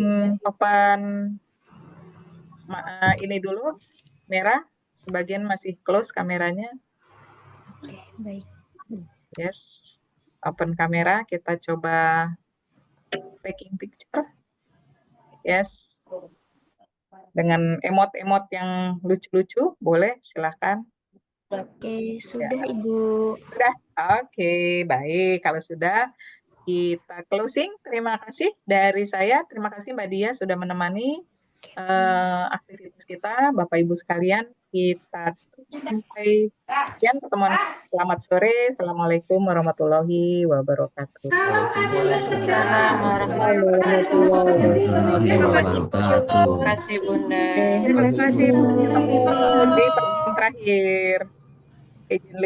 ini dulu, merah, sebagian masih close kameranya. Oke, baik. Yes, open kamera, kita coba taking picture. Yes, dengan emot-emot yang lucu-lucu, boleh, silakan. Oke, sudah Ibu. Sudah? Oke, baik. Kalau sudah, kita closing. Terima kasih dari saya. Terima kasih Mbak Dia sudah menemani aktivitas kita. Bapak Ibu sekalian, kita tutup sampai sekian pertemuan. Selamat sore. Assalamualaikum warahmatullahi wabarakatuh. Waalaikumsalam warahmatullahi wabarakatuh. Terima kasih Bunda. Terima kasih Bu. Di pertemuan terakhir. Izin